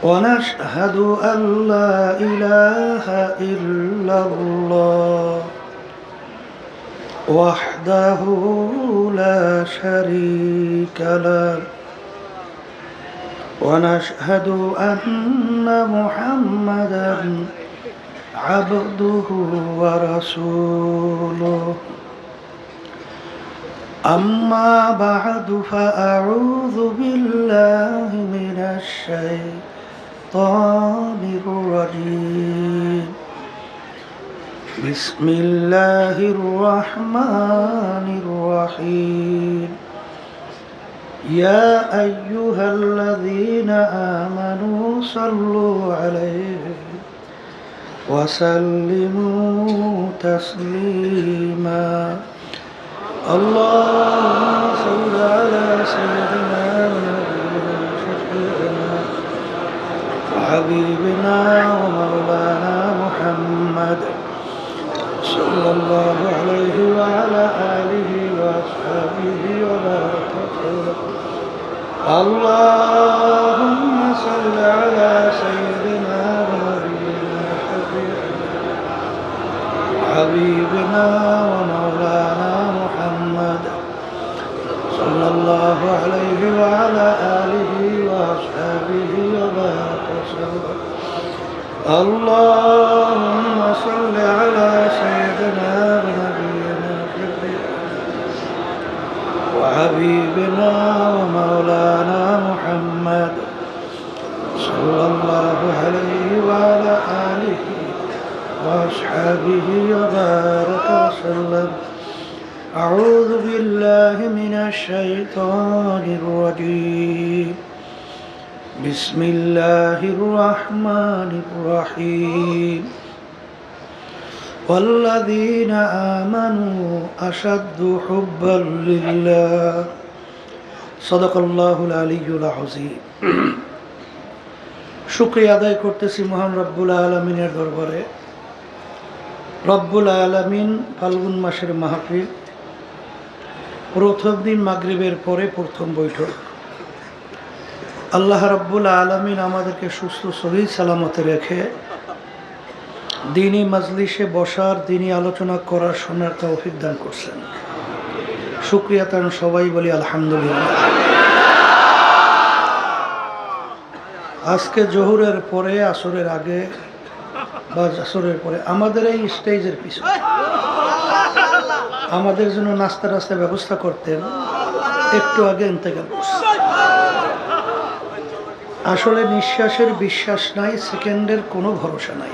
ونشهد أن لا إله إلا الله وحده لا شريك له ونشهد أن محمدا عبده ورسوله أما بعد فأعوذ بالله من الشيطان الرجيم بسم الله الرحمن الرحيم يا أيها الذين آمنوا صلوا عليه وسلموا تسليما اللهم صل على سيدنا ونبينا شفيعنا وحبيبنا ومولانا محمد صلى الله عليه وعلى آله وأصحابه وبارك وسلم اللهم صل على سيدنا ونبينا شفيعنا وحبيبنا ومولانا محمد صلى الله عليه وعلى آله وأصحابه وبارك وسلم اللهم صل على سيدنا ونبينا شفيعنا وحبيبنا ومولانا محمد صلى الله عليه وعلى آله وأصحابه وبارك وسلم أعوذ بالله من الشيطان الرجيم بسم الله الرحمن الرحيم والذين آمنوا أشد حبا لله صدق الله العلي العظيم শুকরিয়া আদায় করতেছি মহান রব্বুল আলামিনের দরবারে। রব্বুল আলামিন ফাল্গুন মাসের মাহফিল, প্রথম দিন মাগরিবের পরে প্রথম বৈঠক। আল্লাহ রব্বুল আলামিন আমাদেরকে সুস্থ সহিহ সালামতে রেখে দ্বীনি মাজলিসে বসার, দ্বীনি আলোচনা করার, শোনার তৌফিক দান করছেন। শুকরিয়া তান সবাই বলি আলহামদুলিল্লাহ। আজকে জোহরের পরে, আসরের আগে বা আসরের পরে আমাদের এই স্টেজের পিছনে আমাদের জন্য নাস্তা রাস্তার ব্যবস্থা করতেন, একটু আগে ইন্তেকাল করছেন। আসলে নিঃশ্বাসের বিশ্বাস নাই, সেকেন্ডের কোনো ভরসা নাই।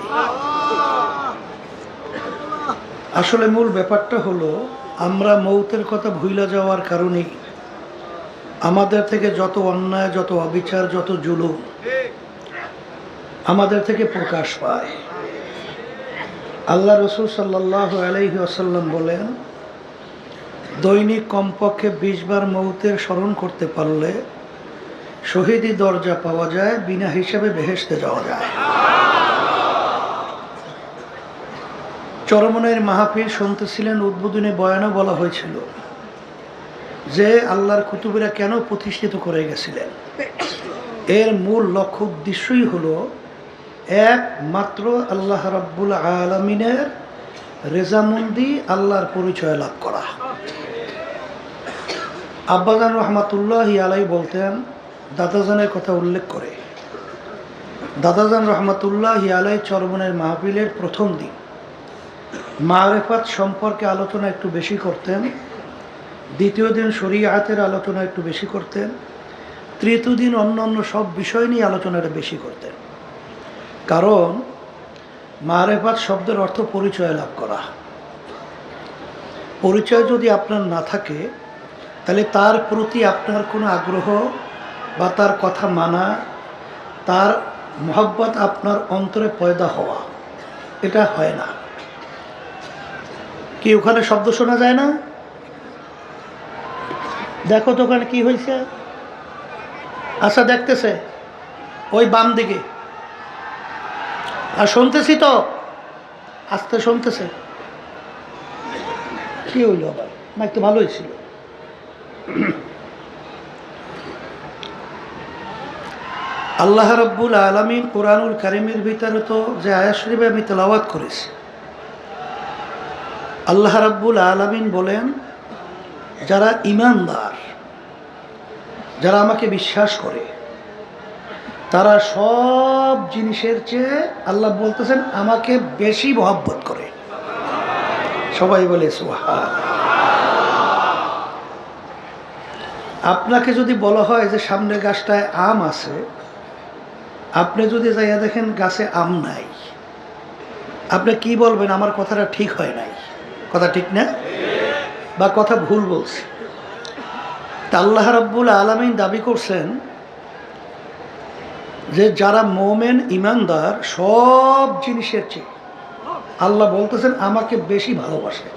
আসলে মূল ব্যাপারটা হলো আমরা মৌতের কথা ভুইলা যাওয়ার কারণেই আমাদের থেকে যত অন্যায়, যত অবিচার, যত জুলুম আমাদের থেকে প্রকাশ পায়। আল্লাহ রসুল সাল্লাল্লাহু আলাইহি ওয়াসাল্লাম বলেন, দৈনিক কমপক্ষে 20 বার মৌতের স্মরণ করতে পারলে শহীদি দরজা পাওয়া যায়, বিনা হিসাবে বেহেশতে যাওয়া যায়। চরমনের মাহফিল শুনতেছিলেন, উদ্বোধনী বয়ানে বলা হয়েছিল যে আল্লাহর কুতুবেরা কেন প্রতিষ্ঠিত করে গেছিলেন। এর মূল লক্ষ্য উদ্দেশ্যই হলো একমাত্র আল্লাহ রাব্বুল আলামিনের রেজামন্দি, আল্লাহর পরিচয় লাভ করা। আব্বাজান রহমাতুল্লাহি আলাইহি বলতেন, দাদাজানের কথা উল্লেখ করে, দাদাজান রহমাতুল্লাহি আলাইহি চরমনের মাহফিলের প্রথম দিন মারিফাত সম্পর্কে আলোচনা একটু বেশি করতেন, দ্বিতীয় দিন শরীয়তের আলোচনা একটু বেশি করতেন, তৃতীয় দিন অন্যান্য সব বিষয় নিয়ে আলোচনাটা বেশি করতেন। কারণ মারিফাত শব্দের অর্থ পরিচয় লাভ করা। পরিচয় যদি আপনার না থাকে, তাহলে তার প্রতি আপনার কোনো আগ্রহ বা তার কথা মানা, তার মহব্বত আপনার অন্তরে পয়দা হওয়া, এটা হয় না। কি ওখানে শব্দ শোনা যায় না? দেখো তো ওখানে কি হয়েছে। আচ্ছা, দেখতেছে ওই বাম দিকে, আর শুনতেছি তো, আস্তে শুনতেছে। কি হইল আবার? না, একটু ভালোই ছিল। আল্লাহ রাব্বুল আলামিন কোরআনুল কারীমের ভিতরে তো যে আয়াত শরীফে আমি তেলাওয়াত করেছি, আল্লাহ রাব্বুল আলামিন বলেন, যারা ঈমানদার, যারা আমাকে বিশ্বাস করে, তারা সব জিনিসের চেয়ে আল্লাহ বলতেছেন আমাকে বেশি মহব্বত করে। সবাই বলে সুবহান। আপনাকে যদি বলা হয় যে সামনের গাছটায় আম আছে, আপনি যদি যাইয়া দেখেন গাছে আম নাই, আপনি কি বলবেন? আমার কথাটা ঠিক হয় নাই, কথা ঠিক না, বা কথা ভুল বলছি। তা আল্লাহ রাব্বুল আলামিন দাবি করছেন যে যারা মোমেন ঈমানদার, সব জিনিসের চেয়ে আল্লাহ বলতেছেন আমাকে বেশি ভালোবাসে।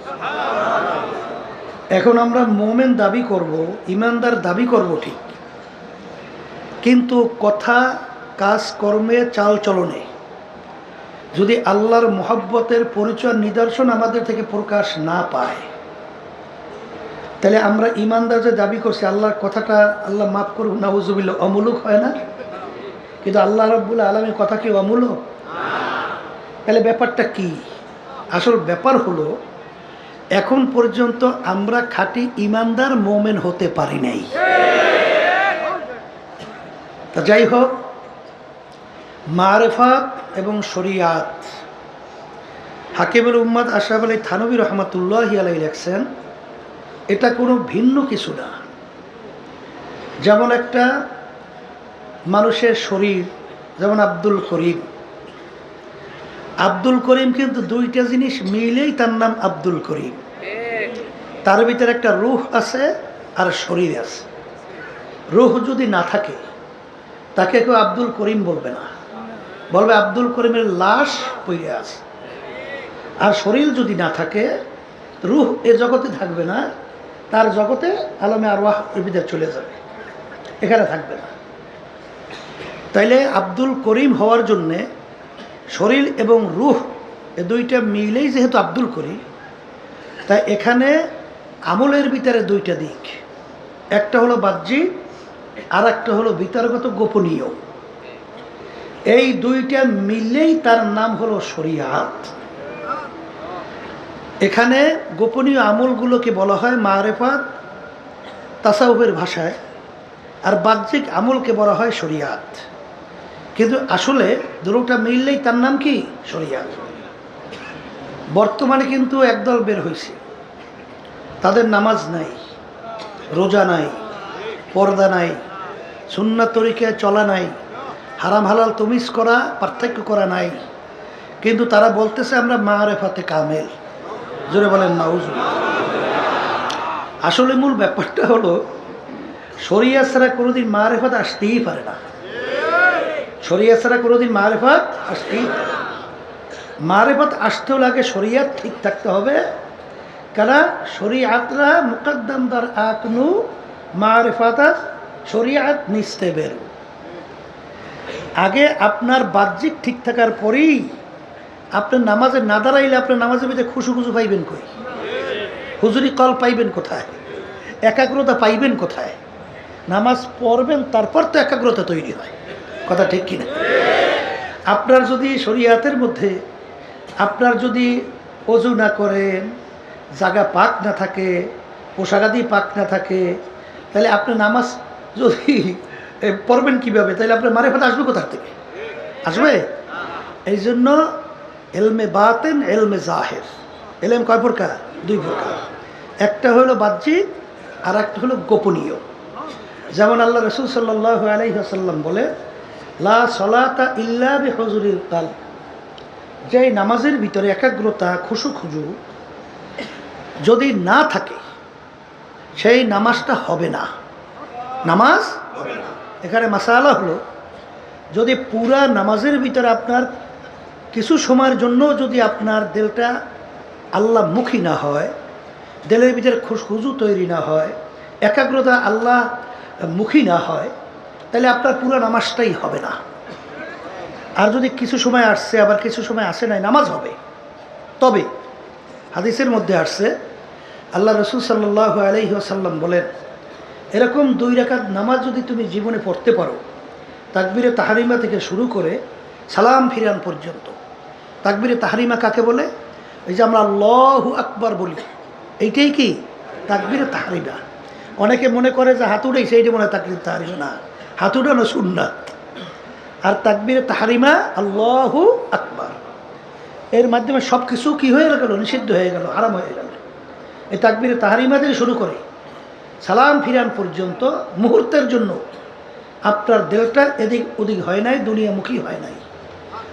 এখন আমরা মোমেন দাবি করব, ঈমানদার দাবি করব ঠিক, কিন্তু কথা, কাজ, কর্মে, চাল চলনে যদি আল্লাহর মহব্বতের পরিচয় নিদর্শন আমাদের থেকে প্রকাশ না পায়, তাহলে আমরা ঈমানদার যে দাবি করছি, আল্লাহর কথাটা, আল্লাহ মাফ করুন নাউজুবিল্লাহ, অমূলক হয় না? কিন্তু আল্লাহ রাব্বুল আলামিনের কথা কি অমূলক? তাহলে ব্যাপারটা কি? আসল ব্যাপার হলো, এখন পর্যন্ত আমরা খাঁটি ঈমানদার মোমেন হতে পারি নাই। তা যাই হোক, মারেফাত এবং শরিয়াত, হাকিমুল উম্মাত আশরাফ আলী থানভী রহমাতুল্লাহি আলাইহি লেখছেন, এটা কোনো ভিন্ন কিছু না। যেমন একটা মানুষের শরীর, যেমন আব্দুল করিম, আব্দুল করিম কিন্তু দুইটা জিনিস মিলেই তার নাম আব্দুল করিম। তার ভিতরে একটা রূহ আছে আর শরীর আছে। রূহ যদি না থাকে, তাকে কেউ আব্দুল করিম বলবে না, বলবে আব্দুল করিমের লাশ পড়ে আছে। আর শরীর যদি না থাকে, রূহ এ জগতে থাকবে না, তার জগতে আলমে আরওয়াহ এর ভিতরে চলে যাবে, এখানে থাকবে না। তাইলে আব্দুল করিম হওয়ার জন্যে শরীর এবং রূহ এ দুইটা মিলেই যেহেতু আব্দুল করিম, তাই এখানে আমলের ভিতরে দুইটা দিক, একটা হলো বাহ্যিক আর একটা হলো ভিতরগত গোপনীয়। এই দুইটা মিলেই তার নাম হলো শরিয়াত। এখানে গোপনীয় আমলগুলোকে বলা হয় মারেফাত তাসাউফের ভাষায়, আর বাহ্যিক আমলকে বলা হয় শরিয়াত। কিন্তু আসলে দুটোটা মিললেই তার নাম কি? শরিয়াত। বর্তমানে কিন্তু একদল বের হয়েছে, তাদের নামাজ নাই, রোজা নাই, পর্দা নাই, সুন্নাত তরিকায় চলা নাই, হারাম হালাল তমিজ করা, পার্থক্য করা নাই, কিন্তু তারা বলতেছে আমরা মারেফাতে কামেল। জোরে বলেন নাউজুবিল্লাহ। আসলে মূল ব্যাপারটা হলো, শরিয়াত ছাড়া কোনোদিন মারেফাত আসতেই পারে না। শরিয়াত ছাড়া কোনোদিন মারেফাত আসতেই পারে না। মারেফাত আসতেও লাগে শরিয়াত ঠিক থাকতে হবে, কারণ শরিয়াতরা মুকদ্দম দার আকনু মারেফাত, শরিয়াত নিস্তে বের। আগে আপনার বাহ্যিক ঠিক থাকার পরেই আপনার নামাজে না দাঁড়াইলে আপনার নামাজের ভিতরে খুশু খুশু পাইবেন কই? হুজুরি কল পাইবেন কোথায়? একাগ্রতা পাইবেন কোথায়? নামাজ পড়বেন, তারপর তো একাগ্রতা তৈরি হয়, কথা ঠিক কিনা? আপনার যদি শরিয়াতের মধ্যে আপনার যদি অজু না করেন, জায়গা পাক না থাকে, পোশাকাদি পাক না থাকে, তাহলে আপনার নামাজ যদি পড়বেন কীভাবে? তাহলে আপনার মারেফাত আসবে কোথা থেকে? আসবে? এই জন্য এলমে বাতেন, এলমে জাহের। এলম কয় প্রকার? দুই প্রকার। একটা হলো বাহ্যিক আর একটা হলো গোপনীয়। যেমন আল্লাহ রাসূল সাল্লাল্লাহু আলাইহি ওয়াসাল্লাম বলে, লা সলাতা ইল্লা বিহুজুরিল কালব, যে নামাজের ভিতরে একাগ্রতা, খুশু খুজু যদি না থাকে, সেই নামাজটা হবে না, নামাজ হবে না। এখানে মাসালা হলো, যদি পুরা নামাজের ভিতরে আপনার কিছু সময়ের জন্য যদি আপনার দিলটা আল্লাহ মুখী না হয়, দিলের ভিতরে খুশখুজু তৈরি না হয়, একাগ্রতা আল্লাহ মুখী না হয়, তাহলে আপনার পুরো নামাজটাই হবে না। আর যদি কিছু সময় আসছে, আবার কিছু সময় আসে নাই, নামাজ হবে। তবে হাদিসের মধ্যে আসছে, আল্লাহ রাসূল সাল্লাল্লাহু আলাইহি ওয়াসাল্লাম বলেন, এরকম 2 রাকাত নামাজ যদি তুমি জীবনে পড়তে পারো, তাকবীরে তাহরিমা থেকে শুরু করে সালাম ফিরান পর্যন্ত। তাকবীরে তাহরিমা কাকে বলে? এই যে আমরা আল্লাহু আকবার বলি, এইটাই কি তাকবীরে তাহরিমা। অনেকে মনে করে যে হাত উঠেই সেইটা মনে হয় তাকবীরে তাহরিমা, না, হাত উঠানো সুন্নাত। আর তাকবীরে তাহরিমা আল্লাহু আকবার, এর মাধ্যমে সব কিছু কী হয়ে গেল? নিষিদ্ধ হয়ে গেল, হারাম হয়ে গেল। এই তাকবীরে তাহরিমা থেকে শুরু করে সালাম ফিরান পর্যন্ত মুহূর্তের জন্য আপনার দিলটা এদিক ওদিক হয় নাই, দুনিয়ামুখী হয় নাই,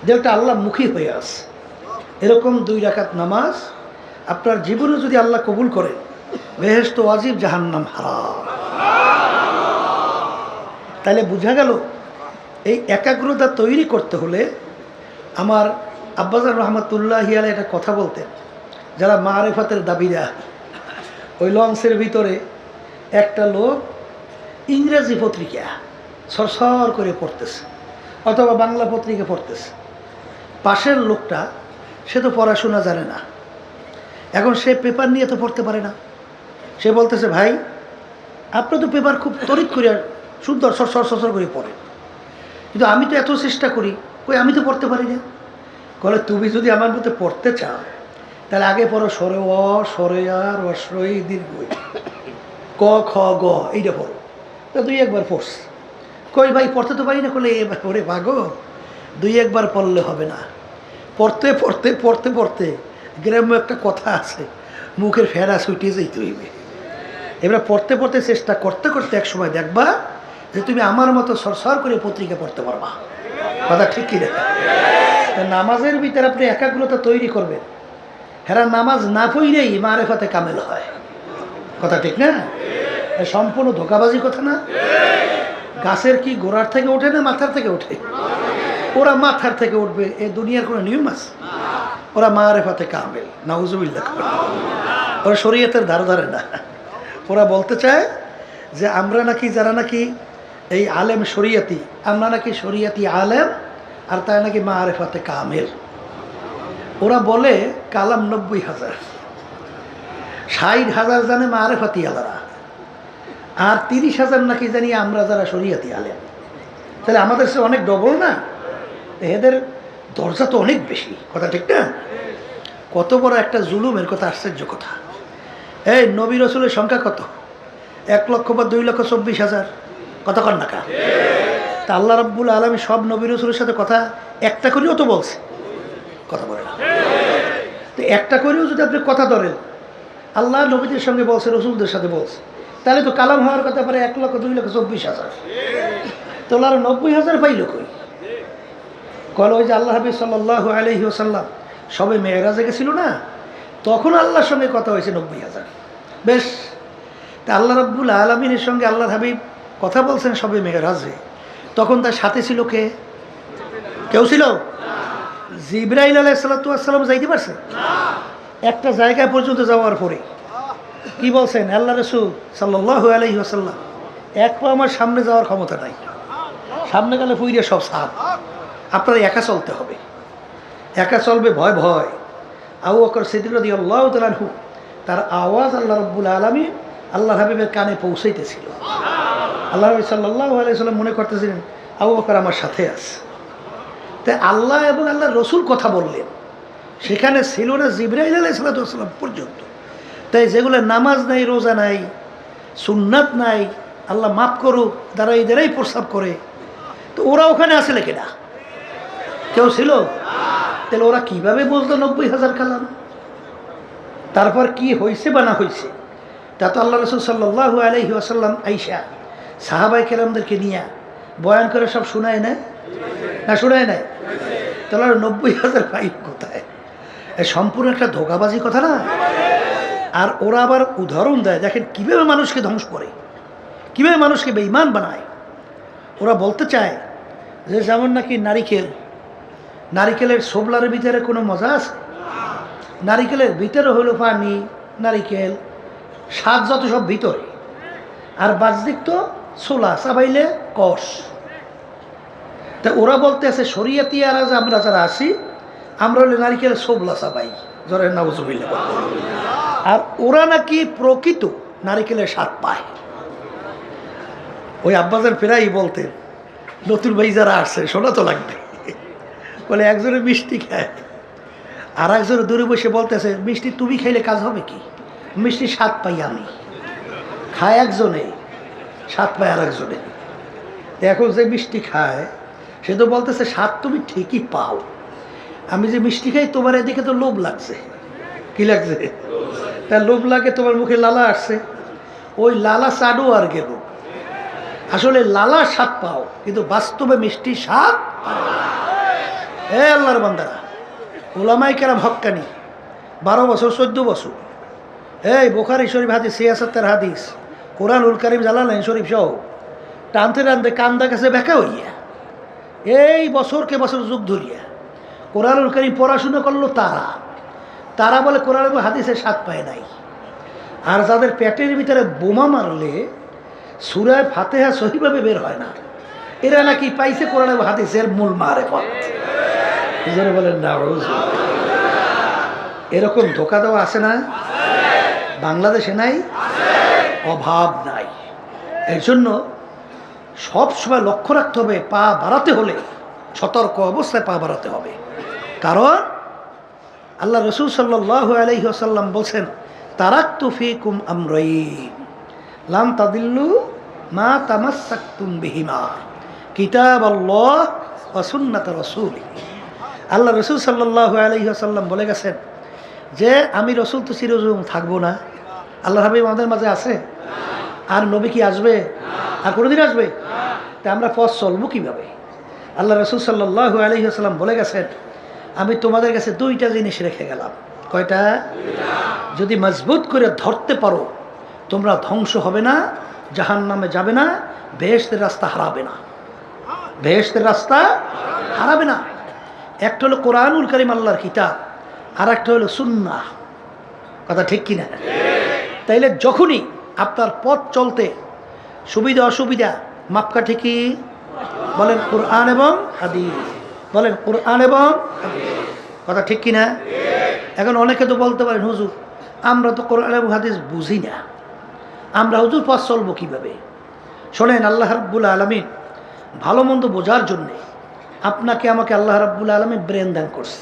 দিলটা আল্লাহমুখী হয়ে আছে। এরকম 2 রাকাত নামাজ আপনার জীবনে যদি আল্লাহ কবুল করেন, বেহেশত ওয়াজিব, জাহান্নাম হারাম। তাহলে বোঝা গেল এই একাগ্রতা তৈরি করতে হলে আমার আব্বাজান রহমতুল্লাহি আলাইহি একটা কথা বলতেন, যারা মারেফাতের দাবিদার, ওই লঞ্চের ভিতরে একটা লোক ইংরেজি পত্রিকা সরসর করে পড়তেছে অথবা বাংলা পত্রিকা পড়তেছে। পাশের লোকটা সে তো পড়াশোনা জানে না, এখন সে পেপার নিয়ে তো পড়তে পারে না। সে বলতেছে, ভাই আপনি তো পেপার খুব তড়িৎ করে সুন্দর সরসর সরসর করে পড়েন, কিন্তু আমি তো এত চেষ্টা করি, কই আমি তো পড়তে পারি না। বলে, তুমি যদি আমার মধ্যে পড়তে চাও তাহলে আগে পড়ো সরে অ, সরে আর, অশ্রয়, দীর্ঘ, ক খ গ, এইটা পড়ো। তা 2-1 পড়স। কই ভাই পড়তে তো পারি না। করলে এবার ওরে ভাগো, 2-1 পড়লে হবে না, পড়তে পড়তে পড়তে পড়তে গ্রামে একটা কথা আছে, মুখের ফেরা ছুটে যেতে হইবে। এবার পড়তে পড়তে চেষ্টা করতে করতে এক সময় দেখবা যে তুমি আমার মতো সরসর করে পত্রিকা পড়তে পারবা। কথা ঠিক কি দেখা? নামাজের ভিতরে আপনি একাগ্রতা তৈরি করবেন, হেরা নামাজ না পড়লেই মারেফাতে কামেল হয়। কথা ঠিক না? সম্পূর্ণ ধোকাবাজি কথা না? গাছের কি গোড়ার থেকে ওঠে না মাথার থেকে ওঠে? ওরা মাথার থেকে উঠবে, এ দুনিয়ার কোনো নিয়ম আছে? ওরা মারেফাতে কামেল, নাউজুবিল্লাহ। ওরা শরীয়তের ধার ধারে না। ওরা বলতে চায় যে আমরা নাকি, যারা নাকি এই আলেম শরিয়াতি, আমরা নাকি শরিয়াতি আলেম, আর তাই নাকি মারেফাতে কামেল। ওরা বলে কালাম 90,000, 60,000 জানে মারেফাতি আলারা, আর 30,000 নাকি জানি আমরা যারা শরিয়াতি আলেম। তাহলে আমাদের সে অনেক ডবল না? এদের দরজা তো অনেক বেশি। কথা ঠিক না? কত বড় একটা জুলুমের কথা, আশ্চর্য কথা। এই নবী রসুলের সংখ্যা কত? 1 লক্ষ বা 2,24,000। কত কর না কা? তা আল্লাহ রাব্বুল আলামিন সব নবী রসুলের সাথে কথা একটা করেও তো বলছে, কথা বলে না। তো একটা করেও যদি আপনি কথা ধরেন, আল্লাহ নবীদের সঙ্গে বলছে, রসুলদের সাথে বলছে, তাহলে তো কালাম হওয়ার কথা পারে 1,02,24,000। তো আর 90,000 পাইল কই? কল ওই যে আল্লাহ হাবিব সাল্লাল্লাহু আলাইহি ওয়াসাল্লাম সবে মেরাজে গেছিল না, তখন আল্লাহর সঙ্গে কথা হয়েছে 90,000। বেশ, তা আল্লাহ রাব্বুল আলামিনের সঙ্গে আল্লাহর হাবিব কথা বলছেন সবে মেরাজে, তখন তার সাথে ছিল কে? কেউ ছিল? জিবরাইল আলাইহিস সালাতু ওয়াস সালাম যাইতে পারছে? একটা জায়গা পর্যন্ত যাওয়ার পরে কি বলছেন আল্লাহ রাসূল সাল্লাল্লাহু আলাইহি ওয়াসাল্লাম, এক পা আমার সামনে যাওয়ার ক্ষমতা নাই, সামনে গেলে পুইরে সব সাপ, আপনার একা চলতে হবে। একা চলবে ভয় ভয়। আবু বকর সিদ্দিক রাদিয়াল্লাহু তাআলা আনহু, তার আওয়াজ আল্লাহ রাব্বুল আলামিন আল্লাহ হাবিবের কানে পৌঁছাইতেছিল। আল্লাহ হাবিব সাল্লাল্লাহু আলাইহি ওয়াসাল্লাম মনে করতেছিলেন আবু বকর আমার সাথে আছে। তাই আল্লাহ এবং আল্লাহ রসুল কথা বললেন, সেখানে ছিল না জিবরাইল আলাইহিস সালাম পর্যন্ত। তাই যেগুলো নামাজ নাই, রোজা নাই, সুন্নাত নাই, আল্লাহ মাফ করুক, দাঁড়াই দাঁড়াই প্রস্রাব করে, তো ওরা ওখানে আসলে কিনা? কেউ ছিল? তাহলে ওরা কিভাবে বলতো 90,000 কালাম? তারপর কি হয়েছে বা না হয়েছে তা তো আল্লাহ রসুল সাল্লাল্লাহু আলাইহি ওয়াসাল্লাম আইসা সাহাবায়ে কেরামদেরকে নিয়ে বয়ান করে সব শোনায় না? না শোনায় নাই? তাহলে 90,000 পাইল কোথায়? সম্পূর্ণ একটা ধোঁকাবাজি কথা না? আর ওরা আবার উদাহরণ দেয়, দেখেন কীভাবে মানুষকে ধ্বংস করে, কীভাবে মানুষকে বেঈমান বানায়। ওরা বলতে চায় যে যেমন নাকি নারিকেলের ছোবলার ভিতরে কোনো মজা আছে? নারিকেলের ভিতরে হলো পানি, নারিকেল, স্বাদ যত সব ভিতরে, আর বাহ্যিক তো ছোলা, চাবাইলে কষ। তা ওরা বলতে আছে শরিয়াতি আর আমরা যারা আছি, আমরা হলে নারিকেলের ছোবলা চাবাই, জরের নাউজুবিল্লাহ। আর ওরা নাকি প্রকৃত নারিকেলের স্বাদ পায়। ওই আব্বাজান ফেরাই বলতেন নতুন ভাই যারা আসছে শোনা তো লাগবে। বলে একজনে মিষ্টি খায়, আর একজনে দূরে বসে বলতেছে মিষ্টি তুমি খাইলে কাজ হবে কি, মিষ্টি স্বাদ পাই আমি। খায় একজনে, স্বাদ পায় আর একজনে। এখন যে মিষ্টি খায় সে তো বলতেছে স্বাদ তুমি ঠিকই পাও, আমি যে মিষ্টি খাই তোমার এদিকে তো লোভ লাগছে। কি লাগছে? তার লোভ লাগে, তোমার মুখে লালা আসছে, ওই লালা চাডো আর গেল। আসলে লালা স্বাদ পাও, কিন্তু বাস্তবে মিষ্টি স্বাদ। এ আল্লাহর বান্দারা, ওলামাই কেরাম হক্কানি 12 বছর 14 বছর, এই বুখারী শরীফ হাদিস, সিয়াসতের হাদিস, কোরআনুল কারীম জালালাইন শরীফ সহ টানতে টানতে কান্দা কাছে ব্যাখ্যা হইয়া এই বছরকে বছর যুগ ধরিয়া কোরআনুল কারীম পড়াশোনা করলো তারা বলে কোরআন এবং হাদিসের স্বাদ পায় নাই। আর যাদের পেটের ভিতরে বোমা মারলে সূরা ফাতিহা সহিভাবে বের হয় না, এরা নাকি পাইছে কোরআন এবং হাদিসের মূল মারেফত। জোরে বলেন না। এরকম ধোকা দেওয়া আছে না? বাংলাদেশে নাই? অভাব নাই। এর জন্য সবসময় লক্ষ্য রাখতে হবে, পা বাড়াতে হলে সতর্ক অবস্থায় পা বাড়াতে হবে। কারণ আল্লাহ রসুল সাল্লাল্লাহু আলাইহি ওয়াসাল্লাম বলছেন, তারাকতু ফীকুম আমরাইন লান তাদিল্লু মা তামাসসাকতুম বিহিমা কিতাবাল্লাহ ওয়া সুন্নাত রাসূলি। আল্লাহ রসুল সাল্লাল্লাহু আলাইহি ওয়াসাল্লাম বলে গেছেন যে আমি রসুল তো চিরজীবন থাকবো না। আল্লাহ হাবিব আমাদের মাঝে আছে? আর নবী কি আসবে? আর কোনোদিন আসবে? তা আমরা পথ চলবো কীভাবে? আল্লাহ রসুল সাল্লাল্লাহু আলাইহি ওয়াসাল্লাম বলে গেছেন, আমি তোমাদের কাছে 2টা জিনিস রেখে গেলাম। কয়টা? যদি মজবুত করে ধরতে পারো তোমরা ধ্বংস হবে না, জাহান্নামে যাবে না, বেহেশতের রাস্তা হারাবে না। বেহেশতের রাস্তা হারাবে না। একটা হলো কোরআনুল কারীম আল্লাহর কিতাব, আর একটা হলো সুন্নাহ। কথা ঠিক কিনা? তাইলে যখনই আপনার পথ চলতে সুবিধা অসুবিধা মাপকাঠি কি? বলেন কোরআন এবং হাদিস। বলেন কোরআন এবং হাদিস। কথা ঠিক কিনা? এখন অনেকে তো বলতে পারেন হুজুর আমরা তো কোরআন এবং হাদিস বুঝি না, আমরা হুজুর পথ চলবো কীভাবে? শোনেন, আল্লাহ রাব্বুল আলামিন ভালো মন্দ বোঝার জন্যে আপনাকে আমাকে আল্লাহ রাব্বুল আলামিন ব্রেন দান করছে,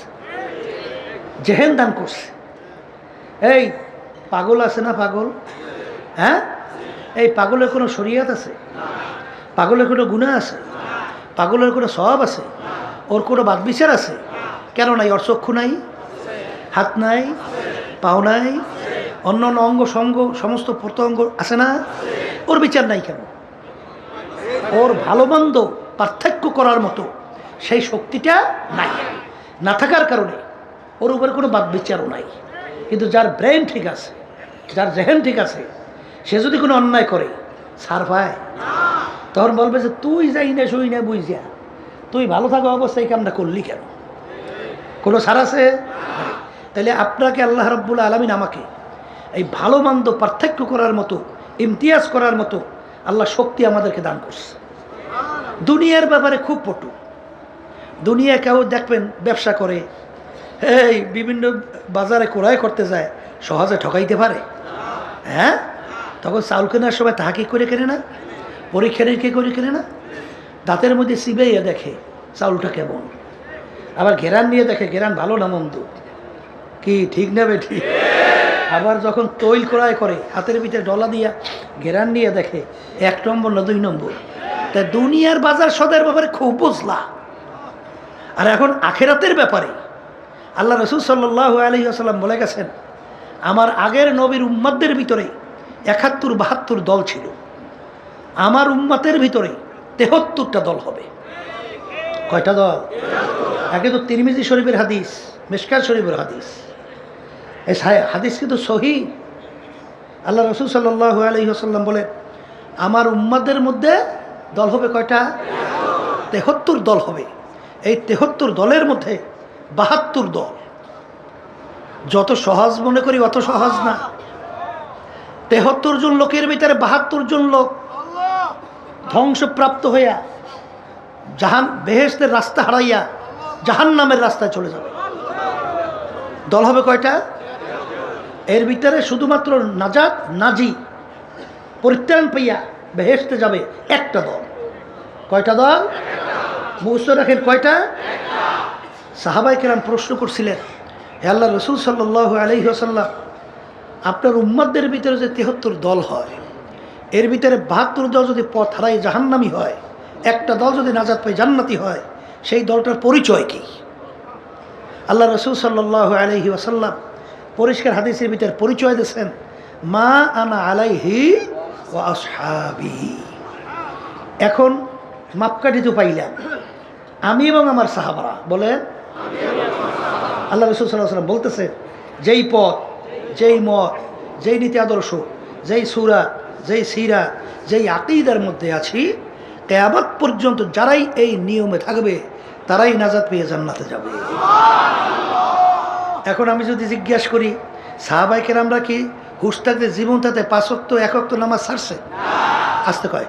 জেহেন দান করছে। এই পাগল আছে না? পাগল, হ্যাঁ? এই পাগলের কোনো শরীয়ত আছে? পাগলের কোনো গুনাহ আছে? পাগলের কোনো সওয়াব আছে? ওর কোনো বাদবিচার আছে? কেন নাই? ওর চক্ষু নাই, হাত নাই, পাও নাই, অন্য অন্য অঙ্গ সঙ্গ সমস্ত প্রত্যঙ্গ আছে না? ওর বিচার নাই কেন? ওর ভালো মন্দ পার্থক্য করার মতো সেই শক্তিটা নাই। না থাকার কারণে ওর উপরে কোনো বাদবিচারও নাই। কিন্তু যার ব্রেন ঠিক আছে, যার জেহেন ঠিক আছে, সে যদি কোনো অন্যায় করে ছাড় পায়? তখন বলবে যে তুই যাই না শুই না বুঝিয়া তুই ভালো থাকা অবস্থায় কামটা করলি কেন? কোনো ছাড় আছে? তাহলে আপনাকে আল্লাহ রাব্বুল আলামিন আমাকে এই ভালো মন্দ পার্থক্য করার মতো, ইমতিয়াজ করার মতো আল্লাহ শক্তি আমাদেরকে দান করছে। দুনিয়ার ব্যাপারে খুব পটু। দুনিয়া কেউ দেখবেন ব্যবসা করে, এই বিভিন্ন বাজারে ক্রয় করতে যায়, সহজে ঠকাইতে পারে? হ্যাঁ? তখন চাউল কেনার সময় তাহাকি করে কেনে না? পরীক্ষা নিরীক্ষা করে কেনে না? দাঁতের মধ্যে চিবাইয়া দেখে চাউলটা কেমন, আবার ঘেরান নিয়ে দেখে ঘেরান ভালো না মন্দ, কি ঠিক না বেঠি? আবার যখন তৈল ক্রয় করে হাতের ভিতরে ডলা দিয়া ঘেরান নিয়ে দেখে 1 নম্বর না 2 নম্বর। তাই দুনিয়ার বাজার সদের ব্যাপারে খুব বুঝলা। আর এখন আখেরাতের ব্যাপারে আল্লাহ রসুল সাল্লাল্লাহু আলাইহি ওয়াসাল্লাম বলে গেছেন, আমার আগের নবীর উম্মতদের ভিতরে 71-72 দল ছিল, আমার উম্মতের ভিতরে 73টা দল হবে। কয়টা দল? আগে তো তিরমিজি শরীফের হাদিস, মিশকাত শরীফের হাদিস, এই হাদিস কিন্তু সহিহ। আল্লাহ রসুল সাল্লাল্লাহু আলাইহি ওয়াসাল্লাম বলে আমার উম্মতের মধ্যে দল হবে কয়টা? 73 দল হবে। এই 73 দলের মধ্যে 72 দল। যত সহজ মনে করি অত সহজ না। 73 জন লোকের ভিতরে 72 জন লোক ধ্বংসপ্রাপ্ত হইয়া বেহেশতের রাস্তা হারাইয়া জাহান্নামের রাস্তায় চলে যাবে। দল হবে কয়টা? এর ভিতরে শুধুমাত্র নাজাত নাজি পরিত্রাণ পাইয়া বেহেশতে যাবে একটা দল। কয়টা দল? মুখস্থ রাখেন, কয়টা? সাহাবায়ে কেরাম প্রশ্ন করছিলেন, হে আল্লাহ রসুল সাল্লাল্লাহু আলাইহি ওয়াসাল্লাম, আপনার উম্মতদের ভিতরে যে 73 দল হয়, এর ভিতরে 72 দল যদি পথ হারাই জাহান্নামী হয়, একটা দল যদি নাজাত পায় জান্নাতি হয়, সেই দলটার পরিচয় কি? আল্লাহ রসুল সাল্লাল্লাহু আলাইহি ওয়াসাল্লাম পরিষ্কার হাদিসের ভিতরে পরিচয় দিয়েছেন, মা আনা আলাইহি ওয়া আসহাবি। এখন মাপকাঠি তো পাইলাম, আমি এবং আমার সাহাবারা। বলেন, আল্লাহ রসুল সাল্লাল্লাহু আলাইহি ওয়াসাল্লাম বলতেছে, যেই পথ, যেই মত, যেই নীতি আদর্শ, যেই সূরা, যেই সিরা, যেই আকীদার মধ্যে আছি, কিয়ামত পর্যন্ত যারাই এই নিয়মে থাকবে তারাই নাজাত পেয়ে জান্নাতে যাবে। এখন আমি যদি জিজ্ঞাসা করি, সাহাবায়ে কেরামরা কি হুশ থাকতে জীবন থাকতে 5 ওয়াক্ত 1 ওয়াক্ত নামাজ ছাড়ছে? আসতে কয়।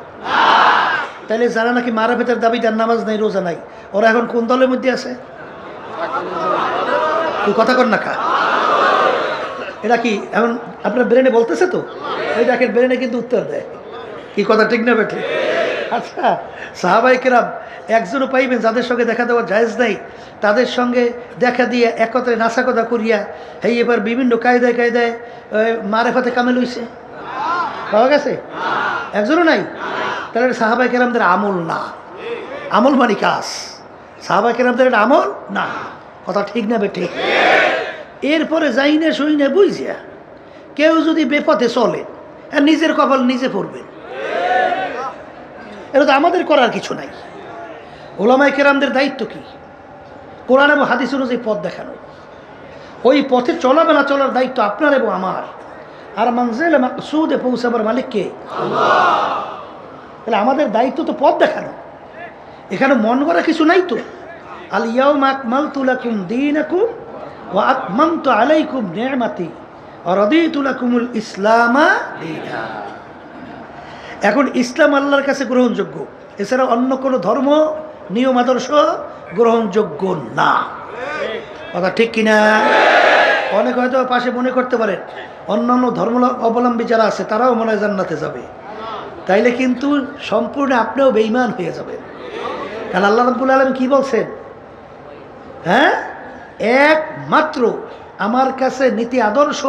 তাহলে যারা নাকি মারাফেতের দাবিদার, নামাজ নাই, রোজা নাই, ওরা এখন কোন দলের মধ্যে আছে? তুই কথা কর না খা। এটা কি এখন আপনার ব্রেনে বলতেছে? তো এই দেখেন, ব্রেনে কিন্তু উত্তর দেয়। কি কথা ঠিক না বেঠে? আচ্ছা, সাহাবায়ে কেরাম একজনও পাইবেন যাদের সঙ্গে দেখা দেওয়া জায়েজ নাই, তাদের সঙ্গে দেখা দিয়ে একত্রে নাসা কথা করিয়া এই এবার বিভিন্ন কায়দায় কায়দায় মারেফাতে কামেল হইছে? পাওয়া গেছে? একজনও নাই। তাহলে সাহাবায়ে কেরামদের আমল না। আমল মানে কাজ। সাহাবায়ে কেরামদের এটা আমল না। কথা ঠিক না বেঠে? এরপরে যাই না সই না বুঝিয়া কেউ যদি বেপথে চলে, আর নিজের কপাল নিজে পড়বেন। এটা তো আমাদের করার কিছু নাই। উলামায়ে কেরামদের দায়িত্ব কি? কোরআন এবং হাদিস অনুযায়ী পথ দেখানো। ওই পথে চলাবে না চলার দায়িত্ব আপনার এবং আমার। আর মানজিলে মাকসুদে পৌঁছাবার মালিক কে? আল্লাহ। তাহলে আমাদের দায়িত্ব তো পথ দেখানো। এখানে মন করা কিছু নাই তো। আল ইয়াউমা আকমালতু লাকুম দীনাকুম ওয়া আতমামতু আলাইকুম নি'মাতি ওয়া রাদিতু লাকুমুল ইসলামা দীনা। এখন ইসলাম আল্লাহর কাছে গ্রহণযোগ্য, এছাড়া অন্য কোনো ধর্ম নিয়ম আদর্শ গ্রহণযোগ্য না। কথা ঠিক কিনা? অনেক হয়তো পাশে মনে করতে পারেন অন্যান্য ধর্ম অবলম্বী যারা আছে তারাও মনে হয় জান্নাতে যাবে, তাইলে কিন্তু সম্পূর্ণ আপনিও বেঈমান হয়ে যাবেন। কারণ আল্লাহ রাব্বুল আলামিন কি বলছেন? হ্যাঁ, একমাত্র আমার কাছে নীতি আদর্শ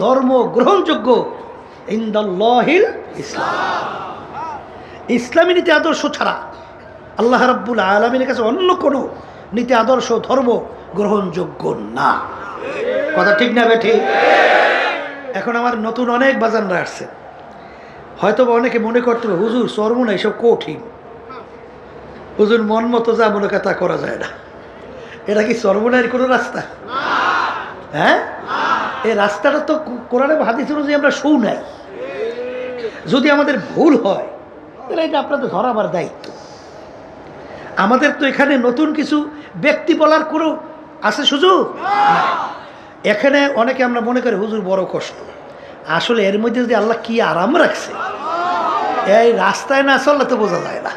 ধর্ম গ্রহণযোগ্য ইনদাল্লাহিল ইসলাম। ইসলামী নীতি আদর্শ ছাড়া আল্লাহ রাব্বুল আলামিনের কাছে অন্য কোনো নীতি আদর্শ ধর্ম গ্রহণযোগ্য না। কথা ঠিক না বেঠি? এখন আমার নতুন অনেক বাজানরা আসছে, হয়তো অনেকে মনে করতে হবে হুজুর চরমু না, এসব কঠিন। হুজুর মন মতো যা মনে কথা করা যায় না। এটা কি চরমুনার কোনো রাস্তা? হ্যাঁ, এই রাস্তাটা তো কোরআন এবং হাদিস অনুযায়ী আমরা শু নাই। যদি আমাদের ভুল হয় তাহলে এটা আপনাদের ধরাবার দায়িত্ব। আমাদের তো এখানে নতুন কিছু ব্যক্তি বলার কোনো আছে সুযোগ? এখানে অনেকে আমরা মনে করি হুজুর বড় কষ্ট, আসলে এর মধ্যে যদি আল্লাহ কি আরাম রাখছে, এই রাস্তায় না চললে তো বোঝা যায় না।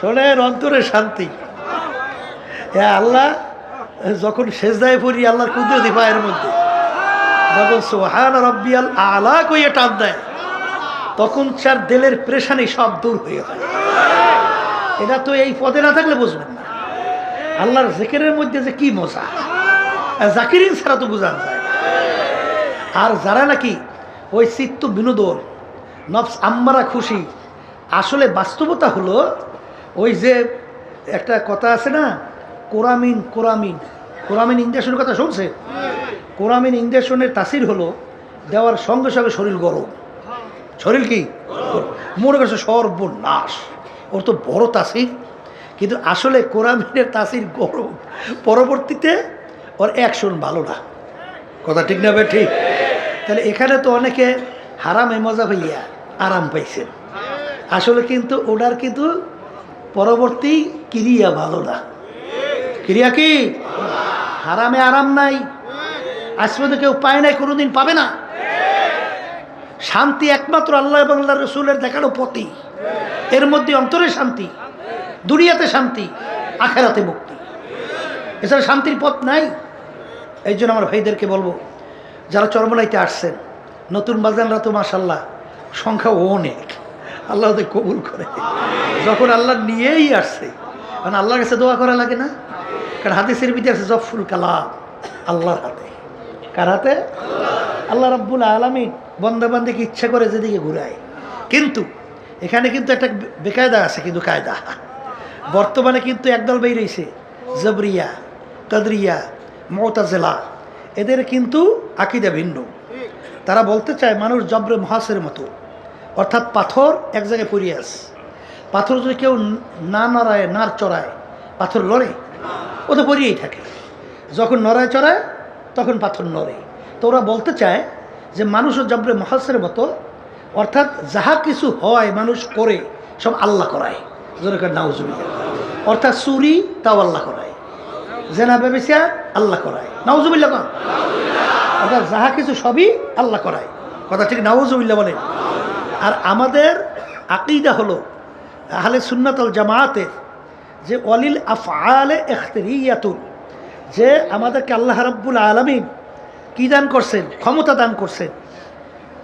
শোনেন, অন্তরে শান্তি। আল্লাহ যখন সেজদায় পড়ি আল্লাহর কুদরতি পায়ের মধ্যে যখন সুবহান রাব্বিয়াল আলা কইয়ে টান দেয়, তখন তার দিলের প্রেশানি সব দূর হয়ে যায়। এটা তো এই পদে না থাকলে বুঝবেন না আল্লাহর জিকিরের মধ্যে যে কি মজা। জাকিরিন ছাড়া তো বোঝা যায় না। আর যারা নাকি ওই চিত্ত বিনোদন, নফস আম্মারা খুশি, আসলে বাস্তবতা হলো ওই যে একটা কথা আছে না, কোরামিন কোরামিন কোরামিন ইঞ্জেকশনের কথা শুনছে? কোরামিন ইঞ্জেকশনের তাসির হলো দেওয়ার সঙ্গে সঙ্গে শরীর গরম। শরীর কি মনে করছে সর্বনাশ, ওর তো বড় তাসির, কিন্তু আসলে কোরামিনের তাসির গরম, পরবর্তীতে ওর অ্যাকশন ভালো না। কথা ঠিক না ভাই? ঠিক। তাহলে এখানে তো অনেকে হারামে মজা পাইয়া আরাম পাইছেন, আসলে কিন্তু ওটার কিন্তু পরবর্তী ক্রিয়া ভালো না। ক্রিয়া কি? হারামে আরাম নাই, আজ পর্যন্ত কেউ পায় নাই, কোনোদিন পাবে না। শান্তি একমাত্র আল্লাহ এবং আল্লাহ রসুলের দেখানো পথই। এর মধ্যে অন্তরে শান্তি, দুনিয়াতে শান্তি, আখেরাতে মুক্তি, এছাড়া শান্তির পথ নাই। এই জন্য আমার ভাইদেরকে বলবো, যারা চরমনাইতে আসছেন, নতুন বাজানরা তো মাশাল্লাহ সংখ্যা অনেক, আল্লাহ ওদের কবুল করে। যখন আল্লাহ নিয়েই আসছে, কারণ আল্লাহর কাছে দোয়া করা লাগে না? কারণ হাদিসের ভিতরে আছে জফুল কালাম আল্লাহর হাতে। কার হাতে? আল্লাহ রাব্বুল আলামিন বান্দাবান্দিকে ইচ্ছা করে যেদিকে ঘুরায়। কিন্তু এখানে কিন্তু একটা বেকায়দা আছে, কিন্তু কায়দা বর্তমানে কিন্তু একদল বের হইছে, জবরিয়া, কাদরিয়া, মুতাজিলা। এদের কিন্তু আকীদা ভিন্ন। তারা বলতে চায় মানুষ জবরে মহাসের মতো, অর্থাৎ পাথর এক জায়গায় পড়িয়ে আছে। পাথর যদি কেউ না নড়ায়, না চড়ায়, পাথর লড়ে? ও তো পড়িয়েই থাকে। যখন নড়ায় চড়ায় তখন পাথর নড়ে। তো ওরা বলতে চায় যে মানুষও জবরে মহাসের মতো, অর্থাৎ যাহা কিছু হয় মানুষ করে সব আল্লাহ করায়। যেরকম নাউজুবিল্লাহ, অর্থাৎ চুরি তাও আল্লাহ করায়, জেনা ব্যভিচার আল্লাহ করায়, নাউজুবিল্লাহ কর। অর্থাৎ যাহা কিছু সবই আল্লাহ করায়। কথা ঠিক? নাউজুবিল্লাহ বলেন। আর আমাদের আকীদা হলো আহলে সুন্নাত ওয়াল জামায়াতের যে ওয়ালিল আফআলে ইখতিরিয়াতুন, যে আমাদেরকে আল্লাহ রাব্বুল আলামিন কি দান করছেন? ক্ষমতা দান করছেন।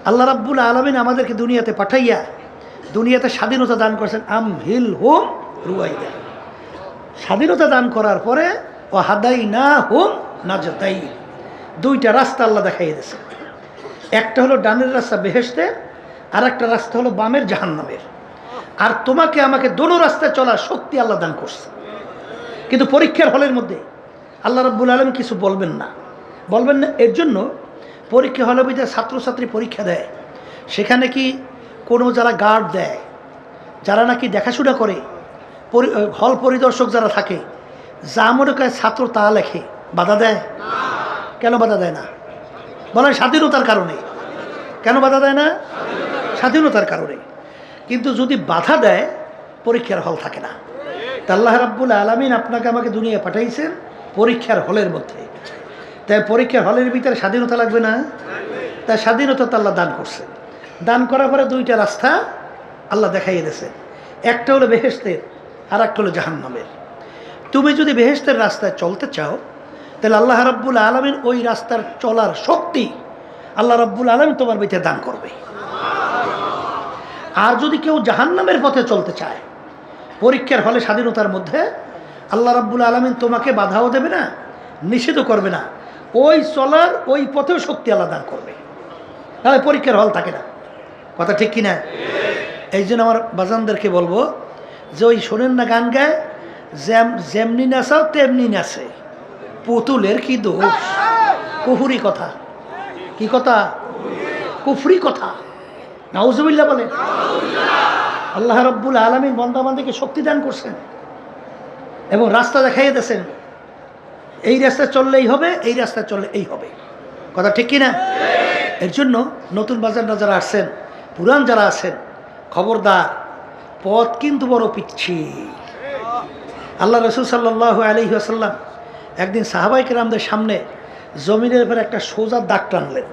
আল্লাহ রাব্বুল আলামিন আমাদেরকে দুনিয়াতে পাঠাইয়া দুনিয়াতে স্বাধীনতা দান করছেন। আমহিল হুম রুয়াইদা, স্বাধীনতা দান করার পরে ও হাদাইনা হুম নাজদাই, দুইটা রাস্তা আল্লাহ দেখাই দিয়েছে। একটা হলো ডানের রাস্তা বেহেশতের, আর একটা রাস্তা হলো বামের জাহান্নামের। আর তোমাকে আমাকে দোনো রাস্তায় চলার শক্তি আল্লাহ দান করছে। কিন্তু পরীক্ষার হলের মধ্যে আল্লাহ রাব্বুল আলামিন কিছু বলবেন না। এর জন্য পরীক্ষা হলের মধ্যে ছাত্রছাত্রী পরীক্ষা দেয়, সেখানে কি কোনো যারা গার্ড দেয়, যারা নাকি দেখাশোনা করে, হল পরিদর্শক যারা থাকে, যা মনে করে ছাত্র তা লেখে, বাধা দেয়? কেন বাধা দেয় না? বলেন স্বাধীনতার কারণে। কেন বাধা দেয় না? স্বাধীনতার কারণে। কিন্তু যদি বাধা দেয় পরীক্ষার হল থাকে না। তা আল্লাহ রাব্বুল আলামিন আপনাকে আমাকে দুনিয়ায় পাঠাইছেন পরীক্ষার হলের মধ্যে। তাই পরীক্ষার হলের ভিতরে স্বাধীনতা লাগবে না? তাই স্বাধীনতা তো আল্লাহ দান করছে। দান করার পরে দুইটা রাস্তা আল্লাহ দেখাইয়ে দিয়েছে। একটা হলো বেহেশতের, আর একটা হলো জাহান্নামের। তুমি যদি বেহেশতের রাস্তায় চলতে চাও তাহলে আল্লাহ রাব্বুল আলামিন ওই রাস্তার চলার শক্তি আল্লাহ রাব্বুল আলামিন তোমার ভিতরে দান করবে। আর যদি কেউ জাহান্নামের পথে চলতে চায় পরীক্ষার হলে স্বাধীনতার মধ্যে, আল্লাহ রাব্বুল আলামিন তোমাকে বাধাও দেবে না, নিষেধও করবে না, ওই চলার ওই পথেও শক্তি আল্লাহ দান করবে। তাহলে পরীক্ষার হল থাকে না। কথা ঠিক কিনা? এই জন্য আমার বাজানদেরকে বলবো যে ওই শোনেন না গান গায়, যেমনি নাচাও তেমনি নাচে, পুতুলের কি দোষ? কুফরি কথা। কি কথা? কুফরি কথা। নাউজুবিল্লাহ বলে। আল্লাহ রাব্বুল আলামিন বান্দাবান্দিকে শক্তি দান করছেন এবং রাস্তা দেখাইয়ে দিয়েছেন, এই রাস্তায় চললেই হবে, এই রাস্তায় চললে এই হবে। কথা ঠিক কিনা? এর জন্য নতুন বাজাররা যারা আসছেন, পুরান যারা আছেন, খবরদার, পথ কিন্তু বড় পিচ্ছিল। আল্লাহ রাসূল সাল্লাল্লাহু আলাইহি ওয়াসাল্লাম একদিন সাহাবায়ে কেরামদের সামনে জমিনের উপর একটা সোজা দাগ টানলেন।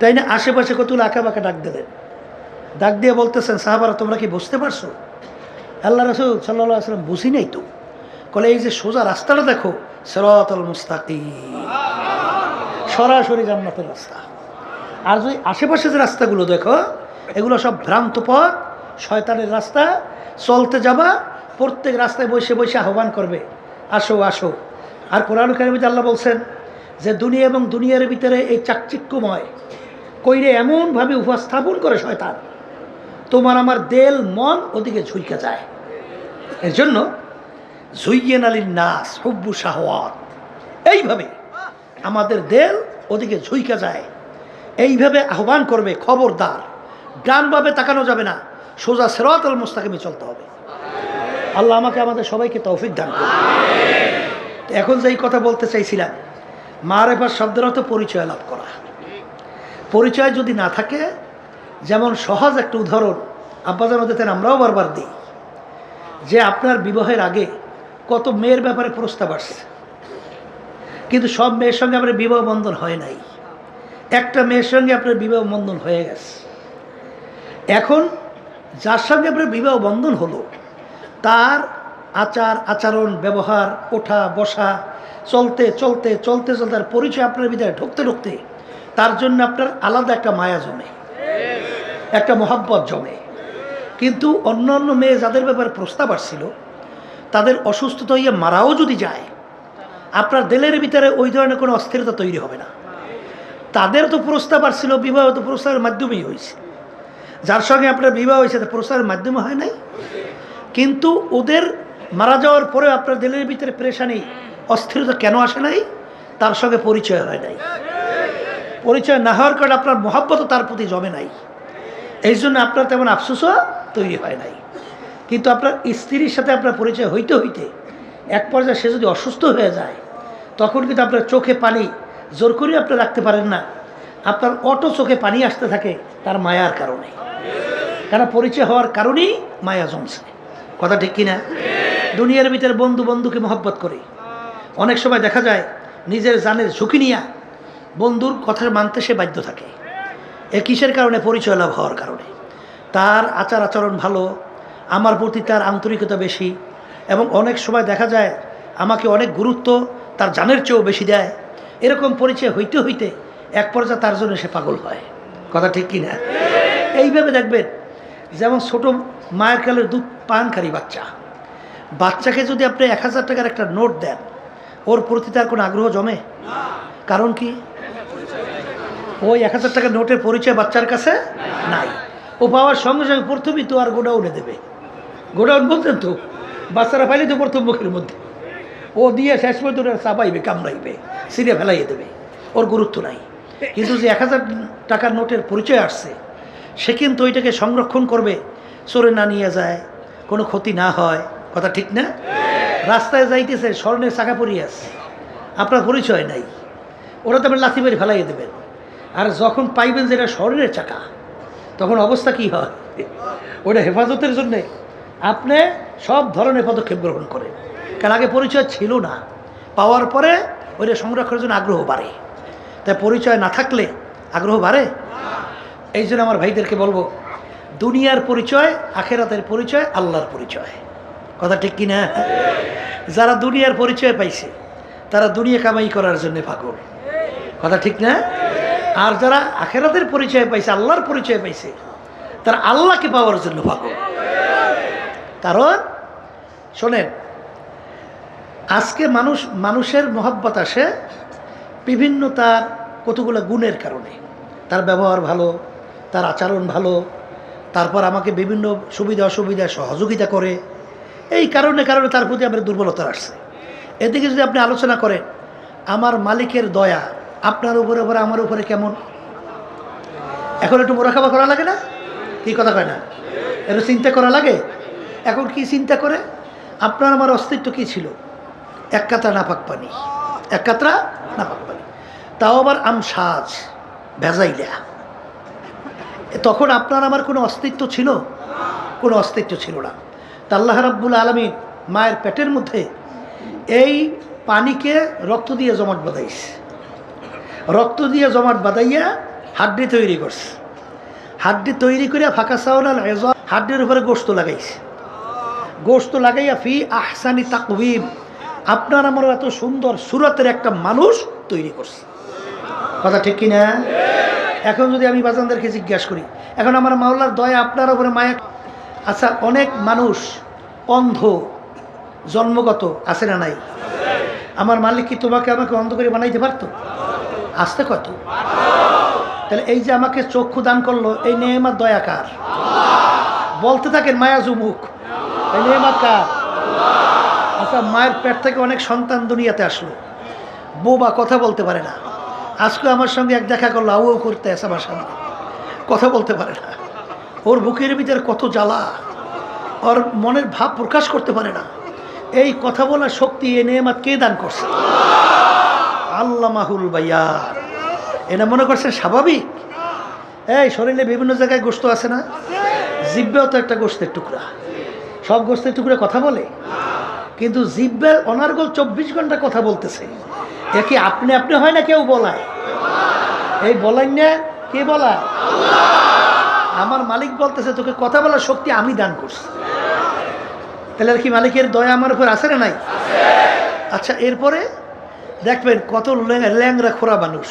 তাই না? আশেপাশে কতগুলো আঁকাবাঁকা ডাক দিলেন। ডাক দিয়ে বলতেছেন, সাহাবারা তোমরা কি বুঝতে পারছো? আল্লাহ রাসূল সাল্লাল্লাহু আলাইহি ওয়াসাল্লাম বুঝি নাই তো। বলে এই যে সোজা রাস্তাটা দেখো, সিরাতাল মুস্তাকিম, সরাসরি জান্নাতের রাস্তা। আর যদি আশেপাশে যে রাস্তাগুলো দেখো, এগুলো সব ভ্রান্ত পথ, শয়তানের রাস্তা। চলতে যাবা, প্রত্যেক রাস্তায় বসে বসে আহ্বান করবে, আসো আসো। আর কোরআন কারিমে আল্লাহ বলছেন যে দুনিয়া এবং দুনিয়ার ভিতরে এই চাকচিক্যময় কইরে এমনভাবে উপস্থাপন করে শয়তান, তোমার আমার দেল মন ওদিকে ঝুঁকে যায়। এর জন্য জুইয়েন আলিন নাস হুব্বু শাহওয়াত, এইভাবে আমাদের দেল ওদিকে ঝুঁকে যায়, এইভাবে আহ্বান করবে, খবরদার ডানভাবে তাকানো যাবে না, সোজা সিরাতাল মুস্তাকিমে চলতে হবে। আল্লাহ আমাকে আমাদের সবাইকে তৌফিক দান করুন। এখন যেই কথা বলতে চাইছিলাম, মারেফাত শব্দের অর্থ পরিচয় লাভ করা। পরিচয় যদি না থাকে, যেমন সহজ একটা উদাহরণ আব্বাজান ওদের আমরাও বারবার দিই, যে আপনার বিবাহের আগে কত মেয়ের ব্যাপারে প্রস্তাব আসছে, কিন্তু সব মেয়ের সঙ্গে আপনার বিবাহ বন্ধন হয় নাই। একটা মেয়ের সঙ্গে আপনার বিবাহ বন্ধন হয়ে গেছে। এখন যার সঙ্গে আপনার বিবাহ বন্ধন হলো, তার আচার আচরণ ব্যবহার, ওঠা বসা, চলতে চলতে চলতে চলতে তার পরিচয় আপনার ভিতরে ঢুকতে ঢুকতে তার জন্য আপনার আলাদা একটা মায়া জমে, একটা মহাব্বত জমে। কিন্তু অন্য অন্য মেয়ে যাদের ব্যাপারে প্রস্তাব আসছিল তাদের অসুস্থতা হইয়া মারাও যদি যায়, আপনার দিলের ভিতরে ওই ধরনের কোনো অস্থিরতা তৈরি হবে না। তাদের তো প্রস্তাব আসছিল, বিবাহ তো প্রস্তাবের মাধ্যমেই হয়েছে। যার সঙ্গে আপনার বিবাহ হয়েছে তা প্রস্তাবের মাধ্যমে হয় নাই। কিন্তু ওদের মারা যাওয়ার পরেও আপনার দিলের ভিতরে পেরেশানি, অস্থিরতা কেন আসে নাই? তার সঙ্গে পরিচয় হয় নাই। পরিচয় না হওয়ার কারণে আপনার মহব্বতও তার প্রতি জমে নাই, এই জন্য আপনার তেমন আফসোসও তৈরি হয় নাই। কিন্তু আপনার স্ত্রীর সাথে আপনার পরিচয় হইতে হইতে এক পর্যায়ে সে যদি অসুস্থ হয়ে যায়, তখন কিন্তু আপনার চোখে পানি জোর করে আপনি রাখতে পারেন না, আপনার অটো চোখে পানি আসতে থাকে তার মায়ার কারণে। কারণ পরিচয় হওয়ার কারণেই মায়া জমছে। কথা ঠিক কিনা? দুনিয়ার ভিতরে বন্ধু বন্ধুকে মহব্বত করে, অনেক সময় দেখা যায় নিজের জানের ঝুঁকি নিয়ে বন্ধুর কথা মানতে সে বাধ্য থাকে। এ কিসের কারণে? পরিচয় লাভ হওয়ার কারণে। তার আচার আচরণ ভালো, আমার প্রতি তার আন্তরিকতা বেশি, এবং অনেক সময় দেখা যায় আমাকে অনেক গুরুত্ব তার জানের চেয়েও বেশি দেয়। এরকম পরিচয় হইতে হইতে এক পর্যায়ে তার জন্য সে পাগল হয়। কথা ঠিক কিনা? এইভাবে দেখবেন, যেমন ছোট মায়ের কালের দুধ পানকারী বাচ্চাকে যদি আপনি 1000 টাকার একটা নোট দেন, ওর প্রতি তার কোনো আগ্রহ জমে? কারণ কি? ওই 1000 টাকার নোটের পরিচয় বাচ্চার কাছে নাই। ও পাওয়ার সঙ্গে সঙ্গে প্রথমেই তো আর গোডাউনে দেবে। গোডাউন বলতেন তো, বাচ্চারা পাইলে তো প্রথম মুখের মধ্যে ও দিয়ে শেষ পর্যন্ত চাপাইবে, কামড়াইবে, সিরে ফেলাইয়ে দেবে, ওর গুরুত্ব নাই। কিন্তু যে 1000 টাকার নোটের পরিচয় আসছে, সে কিন্তু ওইটাকে সংরক্ষণ করবে, চোরে না নিয়ে যায়, কোনো ক্ষতি না হয়। কথা ঠিক না? রাস্তায় যাইতেছে, স্বর্ণের চাকা পরিয়ে আছে, আপনার পরিচয় নাই, ওরা তো আপনি লাথি মেরে ফেলাইয়ে দেবেন। আর যখন পাইবেন যে এটা স্বর্ণের চাকা, তখন অবস্থা কি হয়? ওটা হেফাজতের জন্যে আপনি সব ধরনের পদক্ষেপ গ্রহণ করেন, কারণ আগে পরিচয় ছিল না। পাওয়ার পরে ওইটা সংরক্ষণের জন্য আগ্রহ বাড়ে। তাই পরিচয় না থাকলে আগ্রহ বাড়ে। এই জন্য আমার ভাইদেরকে বলবো, দুনিয়ার পরিচয়, আখেরাতের পরিচয়, আল্লাহর পরিচয়। কথা ঠিক কিনা? যারা দুনিয়ার পরিচয় পাইছে তারা দুনিয়া কামাই করার জন্য পাগল। কথা ঠিক না? আর যারা আখেরাতের পরিচয় পাইছে, আল্লাহর পরিচয় পাইছে, তারা আল্লাহকে পাওয়ার জন্য পাগল। কারণ শোনেন, আজকে মানুষের মহব্বত আসে বিভিন্ন তার কতগুলো গুণের কারণে। তার ব্যবহার ভালো, তার আচরণ ভালো, তারপর আমাকে বিভিন্ন সুবিধা অসুবিধা সহযোগিতা করে। এই কারণে তার প্রতি আমার দুর্বলতা আসছে। এদিকে যদি আপনি আলোচনা করেন, আমার মালিকের দয়া আপনার উপরে আমার উপরে কেমন, এখন একটু মোরাকাবা করা লাগে না? কি কথা কয় না? একটু চিন্তা করা লাগে। এখন কি চিন্তা করে? আপনার আমার অস্তিত্ব কি ছিল? এক কাতরা নাপাক পানি, এক কাতরা নাপাক পানি, তাও আবার আমসাজ ভেজাইলা। তখন আপনার আমার কোনো অস্তিত্ব ছিল? কোনো অস্তিত্ব ছিল না। তা আল্লাহ রাব্বুল আলামিন মায়ের পেটের মধ্যে এই পানিকে রক্ত দিয়ে জমাট বাঁধাইছে, রক্ত দিয়ে জমাট বাঁধাইয়া হাড্ডি তৈরি করছে। হাড্ডি তৈরি করে ফাঁকা চাউল হাড্ডির উপরে গোশত লাগাইছে। গোশত লাগাইয়া ফি আহসানি তাকওয়িম আপনার আমার এত সুন্দর সুরতের একটা মানুষ তৈরি করছে। কথা ঠিক কিনা? এখন যদি আমি বাজানদেরকে জিজ্ঞাসা করি, এখন আমার মাওলার দয়া আপনার উপরে মায়া। আচ্ছা, অনেক মানুষ অন্ধ জন্মগত আছে না নাই? আমার মালিক কি তোমাকে আমাকে অন্ধ করে বানাইতে পারতো? আসতে কত? তাহলে এই যে আমাকে চক্ষু দান করলো, এই নেয়ামত দয়া কার? বলতে থাকেন মায়া যুমুক, এই নেয়ামত কার? আচ্ছা, মায়ের পেট থেকে অনেক সন্তান দুনিয়াতে আসলো, বোবা, কথা বলতে পারে না। আজকে আমার সঙ্গে এক দেখা করলো, আউ করতে আসে আমার সামনে, কথা বলতে পারে না। ওর বুকের ভিতরে কত জ্বালা, ওর মনের ভাব প্রকাশ করতে পারে না। এই কথা বলার শক্তি এ নেয়ামত কে দান করছে? আল্লামাহুল বায়ান। এটা মনে করছেন স্বাভাবিক? এই শরীরে বিভিন্ন জায়গায় গোশত আছে না? জিহ্বাও তো একটা গোশতের টুকরা। সব গোশতের টুকরা কথা বলে? কিন্তু জিহ্বার অনার্গল 24 ঘন্টা কথা বলতেছে। এ কি আপনি আপনি হয় না কেউ বলায়? এই বলাই না, কে বলায়? আমার মালিক বলতেছে তোকে কথা বলার শক্তি আমি দান করছি। তাহলে আর কি মালিকের দয়া আমার উপর আছে না নাই? আচ্ছা, এরপরে দেখবেন কত ল্যাংরা খোরা মানুষ,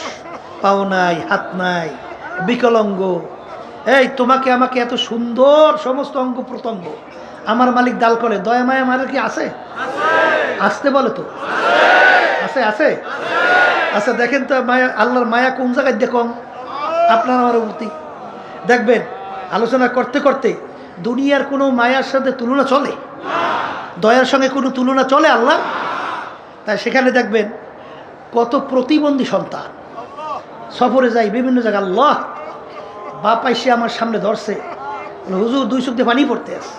পাও নাই, হাত নাই, বিকলাঙ্গ, এই তোমাকে আমাকে এত সুন্দর সমস্ত অঙ্গ প্রত্যঙ্গ আমার মালিক দাল করে, দয়া মায়া মায়ের কি আছে? আসতে বলে তো আছে আছে আচ্ছা দেখেন তো মায়া, আল্লাহর মায়া কোন জায়গায় দেখুন আপনার আমার প্রতি। দেখবেন আলোচনা করতে করতে দুনিয়ার কোনো মায়ার সাথে তুলনা চলে? দয়ার সঙ্গে কোনো তুলনা চলে আল্লাহ? তাই সেখানে দেখবেন কত প্রতিবন্ধী সন্তান সফরে যায় বিভিন্ন জায়গায়, আল্লাহ বাপ আইসে আমার সামনে ধরছে, হুজুর দুই চোখ দিয়ে পানি পড়তে আছে,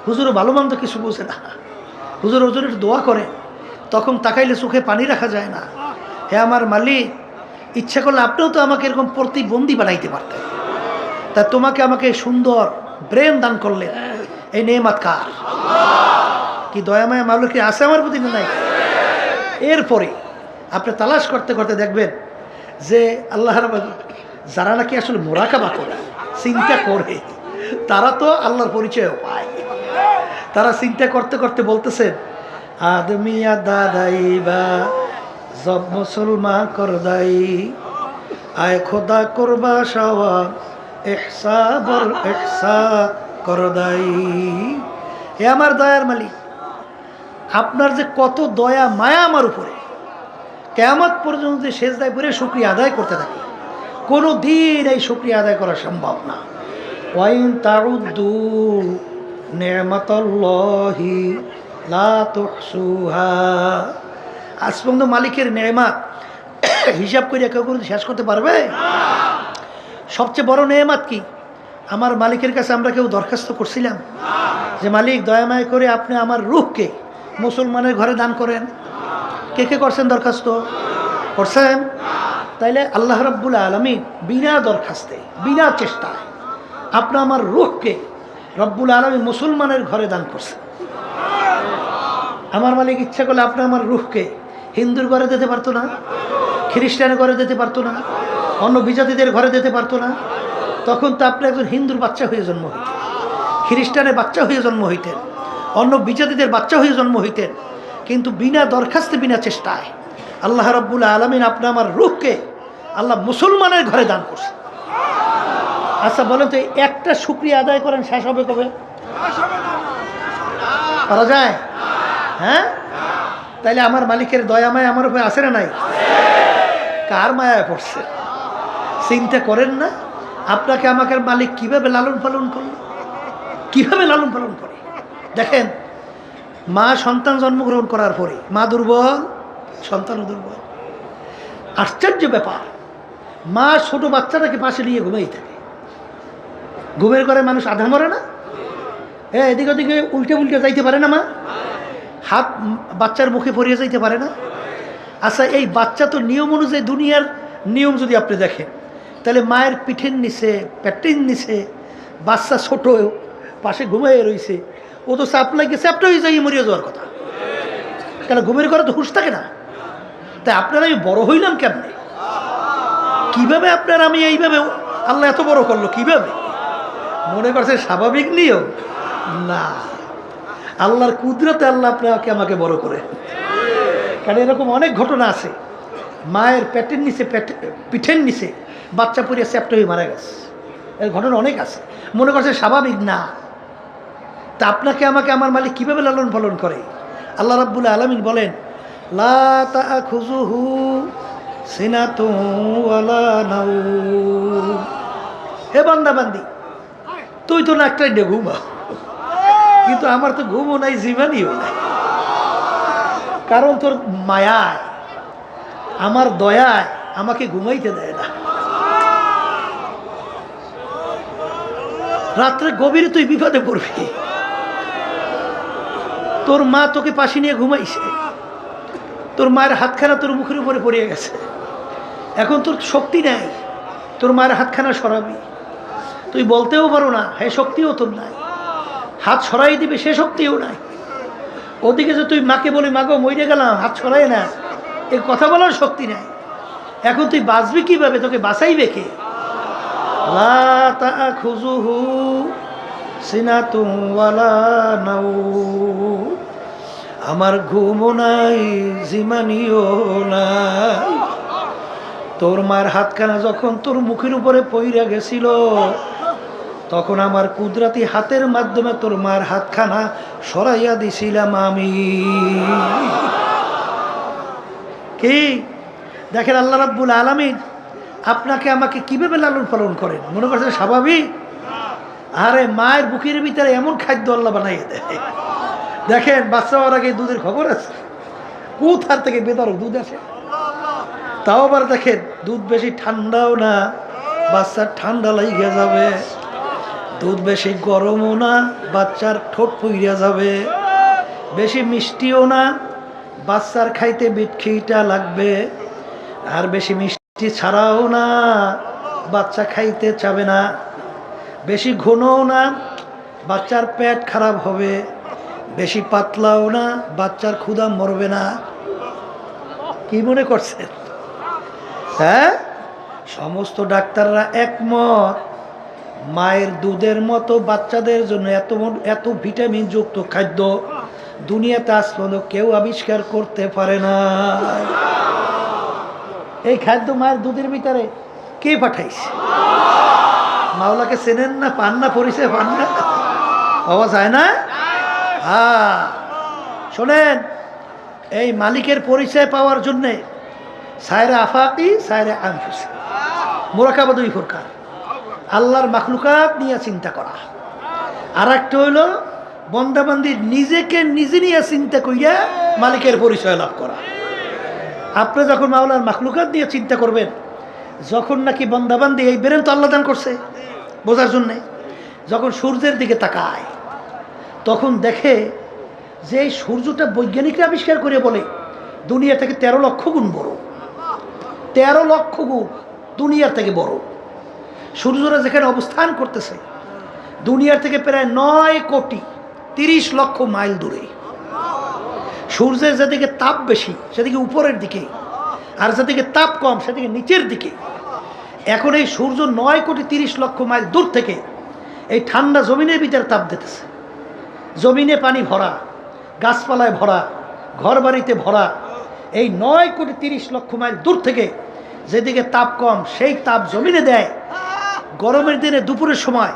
হুজুরও ভালো মন্দ কিছু বুঝে না, হুজুরের দোয়া করে, তখন তাকাইলে চোখে পানি রাখা যায় না। হে আমার মালিক, ইচ্ছা করলে আপনিও তো আমাকে এরকম প্রতিবন্ধী বানাইতে পারতেন, তা তোমাকে আমাকে সুন্দর ব্রেন দান করলেন, এই নেয়ামত কার? কি দয়াময় মালিক কি আছে আমার প্রতি? নাই। এরপরে আপনি তালাশ করতে করতে দেখবেন যে আল্লাহ যারা নাকি আসলে মোরাকাবা করে চিন্তা করে তারা তো আল্লাহর পরিচয়ও পায়। তারা চিন্তা করতে করতে বলতেছেন, আদমিয়া দাদাই বা জব মুসলমান করদাই আয় খোদা করবা সাওয়া এহসা বর এহসা করদাই। হে আমার দয়ার মালিক, আপনার যে কত দয়া মায়া আমার উপরে, কিয়ামত পর্যন্ত সেজদায় পড়ে শুকরিয়া আদায় করতে থাকি, কোনো দিন এই শুকরিয়া আদায় করা সম্ভব না। ওয়াইন তাউদ্দু নি'মাতাল্লাহি লা তুহসুহা। আজ পর্যন্ত মালিকের নেয়ামত হিসাব করে কেউ কোনো শেষ করতে পারবে? সবচেয়ে বড় নেয়ামত কি? আমার মালিকের কাছে আমরা কেউ দরখাস্ত করছিলাম যে মালিক দয়াময় করে আপনি আমার রূহকে মুসলমানের ঘরে দান করেন? কে কে করছেন দরখাস্ত? করছেন? তাইলে আল্লাহ রাব্বুল আলামিন বিনা দরখাস্তে বিনা চেষ্টায় আপনি আমার রূহকে রব্বুল আলামিন মুসলমানের ঘরে দান করছেন। আমার মালিক ইচ্ছা করলে আপনি আমার রূহকে হিন্দুর ঘরে দিতে পারতো না? খ্রিস্টানের ঘরে দিতে পারতো না? অন্য বিজাতিদের ঘরে দিতে পারতো না? তখন তো আপনি একজন হিন্দুর বাচ্চা হয়ে জন্ম হইতেন, খ্রিস্টানের বাচ্চা হয়ে জন্ম হইতেন, অন্য বিজাতিদের বাচ্চা হয়ে জন্ম হইতেন। কিন্তু বিনা দরখাস্তে বিনা চেষ্টায় আল্লাহ রাব্বুল আলামিন আপনি আমার রূহকে আল্লাহ মুসলমানের ঘরে দান করছে। আচ্ছা বলেন তো, একটা শুকরিয়া আদায় করেন শেষ হবে কবে? পারা যায়? হ্যাঁ? তাইলে আমার মালিকের দয়া মায়া আমার উপরে আছে না নাই? কার মায়ায় পড়ছে? চিন্তা করেন না আপনাকে আমাকে মালিক কিভাবে লালন পালন করল, কিভাবে লালন পালন করে। দেখেন, মা সন্তান জন্মগ্রহণ করার পরে মা দুর্বল, সন্তানও দুর্বল। আশ্চর্য ব্যাপার, মা ছোট বাচ্চাটাকে পাশে নিয়ে ঘুমাই থাকে। ঘুমের ঘরে মানুষ আধা মরে না? এদিকে ওদিকে উল্টে উল্টে যাইতে পারে না? মা হাত বাচ্চার মুখে পড়িয়ে যাইতে পারে না? আচ্ছা, এই বাচ্চা তো নিয়ম অনুযায়ী, দুনিয়ার নিয়ম যদি আপনি দেখেন, তাহলে মায়ের পিঠের নিচে পেটের নিচে বাচ্চা ছোট পাশে ঘুমাইয়ে রয়েছে, ও তো চাপ লাগে চ্যাপটা হয়ে যাই মরিয়ে যাওয়ার কথা। কেন? ঘুমের ঘরে তো হুঁশ থাকে না। তাই আপনারা আমি বড় হইলাম কেমনে? কিভাবে আপনার আমি এইভাবে আল্লাহ এত বড় করলো কিভাবে? মনে করছে স্বাভাবিক নিয়ম? না, আল্লাহর কুদরতে আল্লাহ আপনাকে আমাকে বড় করে। কারণ এরকম অনেক ঘটনা আছে, মায়ের পেটের নিচে পিঠের নিচে বাচ্চা পড়িয়ে চ্যাপ্টা হয়ে মারা গেছে। এর ঘটনা অনেক আছে। মনে করছে স্বাভাবিক না। তা আপনাকে আমাকে আমার মালিক কিভাবে লালন পালন করে? আল্লাহ রাব্বুল আলামিন বলেন, লা তাখুযুহু সিনাতুন ওয়ালা নাওম। হে বান্দা বান্দি, তুই তো না একটাই ঘুমা, কিন্তু আমার তো ঘুমও নাই, জীবনীও নাই। কারণ তোর মায়ায়, আমার দয়ায় আমাকে ঘুমাইতে দেয় না। রাত্রে গভীরে তুই বিপদে পড়বি, তোর মা তোকে পাশে নিয়ে ঘুমাইছে, তোর মায়ের হাতখানা তোর মুখের উপরে পড়ে গেছে, এখন তোর শক্তি নাই তোর মায়ের হাতখানা সরাবি। তুই বলতেও পারো না, হ্যাঁ শক্তিও তোর নাই, হাত সরাই দিবে সে শক্তিও নাই। ওদিকে যে তুই মাকে বলি মাগো মরে গেলাম, হাত সরাই না, এই কথা বলার শক্তি নাই। এখন তুই বাঁচবি কিভাবে? তোকে বাঁচাইবে কে? লা তাখুযুহু সিনাতুন ওয়ালা নাওম। আমার ঘুমও নাই, জিমানিও নাই। তোর মার হাতখানা যখন তোর মুখের উপরে পইরা গেছিল, তখন আমার কুদরতি হাতের মাধ্যমে তোর মার হাতখানা সরাইয়া দিছিলাম আমি। কি দেখেন আল্লাহ রাব্বুল আলামিন আপনাকে আমাকে কিভাবে লালন পালন করেন, মনে করছেন স্বাভাবিক? আরে মায়ের বুকের ভিতরে এমন খাদ্য আল্লাহ বানাইয়ে দেয়। দেখেন বাচ্চা হওয়ার আগে দুধের খবর আছে, কোথার থেকে বেদর দুধ আসে। তাও আবার দেখেন দুধ বেশি ঠান্ডাও না, বাচ্চার ঠান্ডা লাগিয়ে যাবে, দুধ বেশি গরমও না, বাচ্চার ঠোঁট পুইরা যাবে, বেশি মিষ্টিও না, বাচ্চার খাইতে বিটখিটা লাগবে, আর বেশি মিষ্টি ছাড়াও না, বাচ্চা খাইতে চাবে না, বেশি ঘনও না, বাচ্চার পেট খারাপ হবে, বেশি পাতলাও না, বাচ্চার ক্ষুধা মরবে না। কি মনে করছেন? হ্যাঁ, সমস্ত ডাক্তাররা একমত মায়ের দুধের মতো বাচ্চাদের জন্য এত ভিটামিন যুক্ত খাদ্য দুনিয়াতে আজ পর্যন্ত কেউ আবিষ্কার করতে পারে না। এই খাদ্য মায়ের দুধের ভিতরে কে পাঠাইছে? মাওলাকে চেনেন না, পান না, পরিচয় পান না, পাওয়া যায় না। হ্যাঁ শোনেন, এই মালিকের পরিচয় পাওয়ার জন্যে সায়রে আফাকি, সায়রে আনফুসি, মুরাকাবা দুই প্রকার। আল্লাহর মাখলুকাত নিয়ে চিন্তা করা, আর একটা হইল বন্দাবান্দির নিজেকে নিজে নিয়ে চিন্তা করিয়া মালিকের পরিচয় লাভ করা। আপনি যখন মাওলার মাখলুকাত নিয়ে চিন্তা করবেন, যখন নাকি বন্দাবান্দি এই বেরেন তো আল্লাহ দান করছে বোঝার জন্যে, যখন সূর্যের দিকে তাকায় তখন দেখে যে এই সূর্যটা বৈজ্ঞানিকরা আবিষ্কার করে বলে দুনিয়া থেকে 13 লক্ষ গুণ বড়, 13 লক্ষ গুণ দুনিয়ার থেকে বড়। সূর্যরা যেখানে অবস্থান করতেছে দুনিয়ার থেকে প্রায় 9,30,00,000 মাইল দূরে। সূর্যের যেদিকে তাপ বেশি সেদিকে উপরের দিকে, আর যেদিকে তাপ কম সেদিকে নিচের দিকে। এখন এই সূর্য 9,30,00,000 মাইল দূর থেকে এই ঠান্ডা জমিনের ভিতরে তাপ দিতেছে। জমিনে পানি ভরা, গাছপালায় ভরা, ঘর বাড়িতে ভরা। এই 9,30,00,000 মাইল দূর থেকে যেদিকে তাপ কম সেই তাপ জমিনে দেয়। গরমের দিনে দুপুরের সময়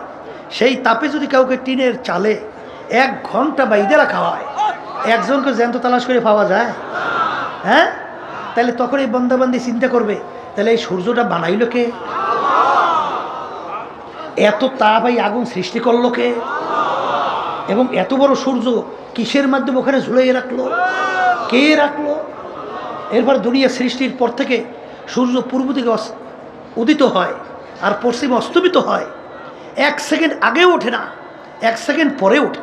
সেই তাপে যদি কাউকে টিনের চালে 1 ঘন্টা বাইদে রাখা হয়, একজনকে জ্যান্ত তালাশ করে পাওয়া যায়? হ্যাঁ, তাহলে তখন এই বন্দাবান্দি চিন্তা করবে, তাহলে এই সূর্যটা বানাইল কে? এত তাপ এই আগুন সৃষ্টি করলো কে? এবং এত বড় সূর্য কিসের মাধ্যমে ওখানে ঝুলাইয়ে রাখলো? কে রাখলো? এরপর দুনিয়া সৃষ্টির পর থেকে সূর্য পূর্ব দিকে উদিত হয় আর পশ্চিমে অস্তমিত হয়। 1 সেকেন্ড আগেও ওঠে না, 1 সেকেন্ড পরে ওঠে।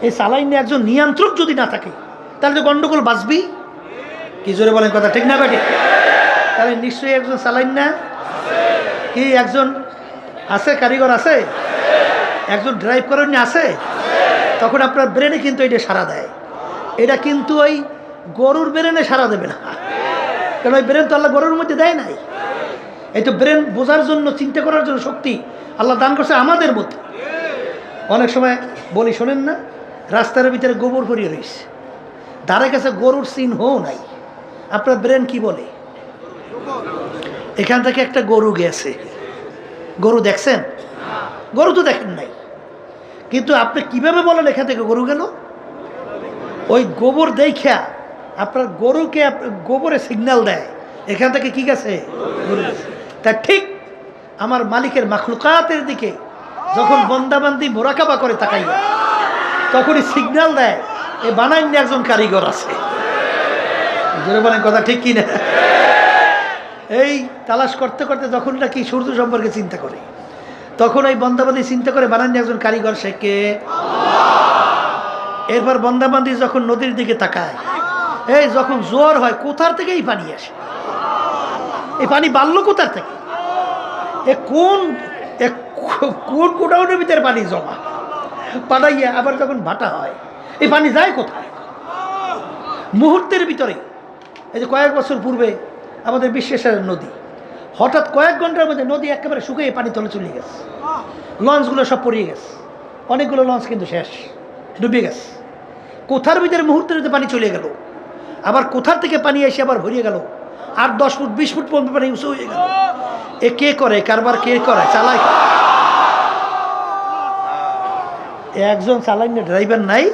এই সালাইনে একজন নিয়ন্ত্রক যদি না থাকে তাহলে তো গন্ডগোল বাঁচবি। কি জোরে বলেন কথা, ঠিক না বেটে? তাহলে নিশ্চয়ই একজন সালাইন না কি একজন আছে, কারিগর আছে, একজন ড্রাইভ করেন আছে। তখন আপনার ব্রেনে কিন্তু এটা সাড়া দেয়। এটা কিন্তু ওই গরুর ব্রেনে সাড়া দেবে না, কারণ ওই ব্রেন তো আল্লাহ গরুর মধ্যে দেয় নাই। এই তো ব্রেন বোঝার জন্য, চিন্তা করার জন্য শক্তি আল্লাহ দান করছে আমাদের মধ্যে। অনেক সময় বলি শোনেন না, রাস্তার ভিতরে গোবর ভরিয়ে রয়েছে, ধারে কাছে গরুর চিহ্নও নাই। আপনার ব্রেন কি বলে? এখান থেকে একটা গরু গেছে। গরু দেখছেন? গরু তো দেখেন নাই, কিন্তু আপনি কিভাবে বলেন এখান থেকে গরু গেল? ওই গোবর দেখা আপনার গরুকে গোবরে সিগন্যাল দেয় এখান থেকে কি গেছে, গরু গেছে। তা ঠিক আমার মালিকের মাখলুকাতের দিকে যখন বন্দাবান্দি মোরাকাবা করে তাকাইয়া, তখনই সিগন্যাল দেয় এ বানাইনি একজন কারিগর আছে। জোরে বলেন কথা, ঠিক কি না? এই তালাশ করতে করতে যখন নাকি সূর্য সম্পর্কে চিন্তা করে, তখন ওই বন্দাবান্দি চিন্তা করে বানাইনি একজন কারিগর, সে কে? এরপর বন্দাবান্দি যখন নদীর দিকে তাকায়, এই যখন জোর হয় কোথার থেকে এই পানি আসে? এই পানি বাড়লো কোথার থেকে? কোন গোডাউনের ভিতরে পানি জমা পাঠাইয়া আবার যখন ভাটা হয় এই পানি যায় কোথায়? মুহূর্তের ভিতরে। এই যে কয়েক বছর পূর্বে আমাদের বিশ্বেশ্বরের নদী হঠাৎ কয়েক ঘন্টার মধ্যে নদী একেবারে শুকিয়ে পানি তলে চলে গেছে। লঞ্চগুলো সব পড়িয়ে গেছে, অনেকগুলো লঞ্চ কিন্তু শেষ, ডুবে গেছে। কোথার ভিতরে মুহূর্তের ভিতরে পানি চলে গেল, আবার কোথার থেকে পানি এসে আবার ভরিয়ে গেল, 8-10 ফুট 20 ফুট পর্যন্ত পানি উঁচু হয়ে গেল। এ কে করে? কারবার কে করে? চালায়। একজন চালান ড্রাইভার নাই,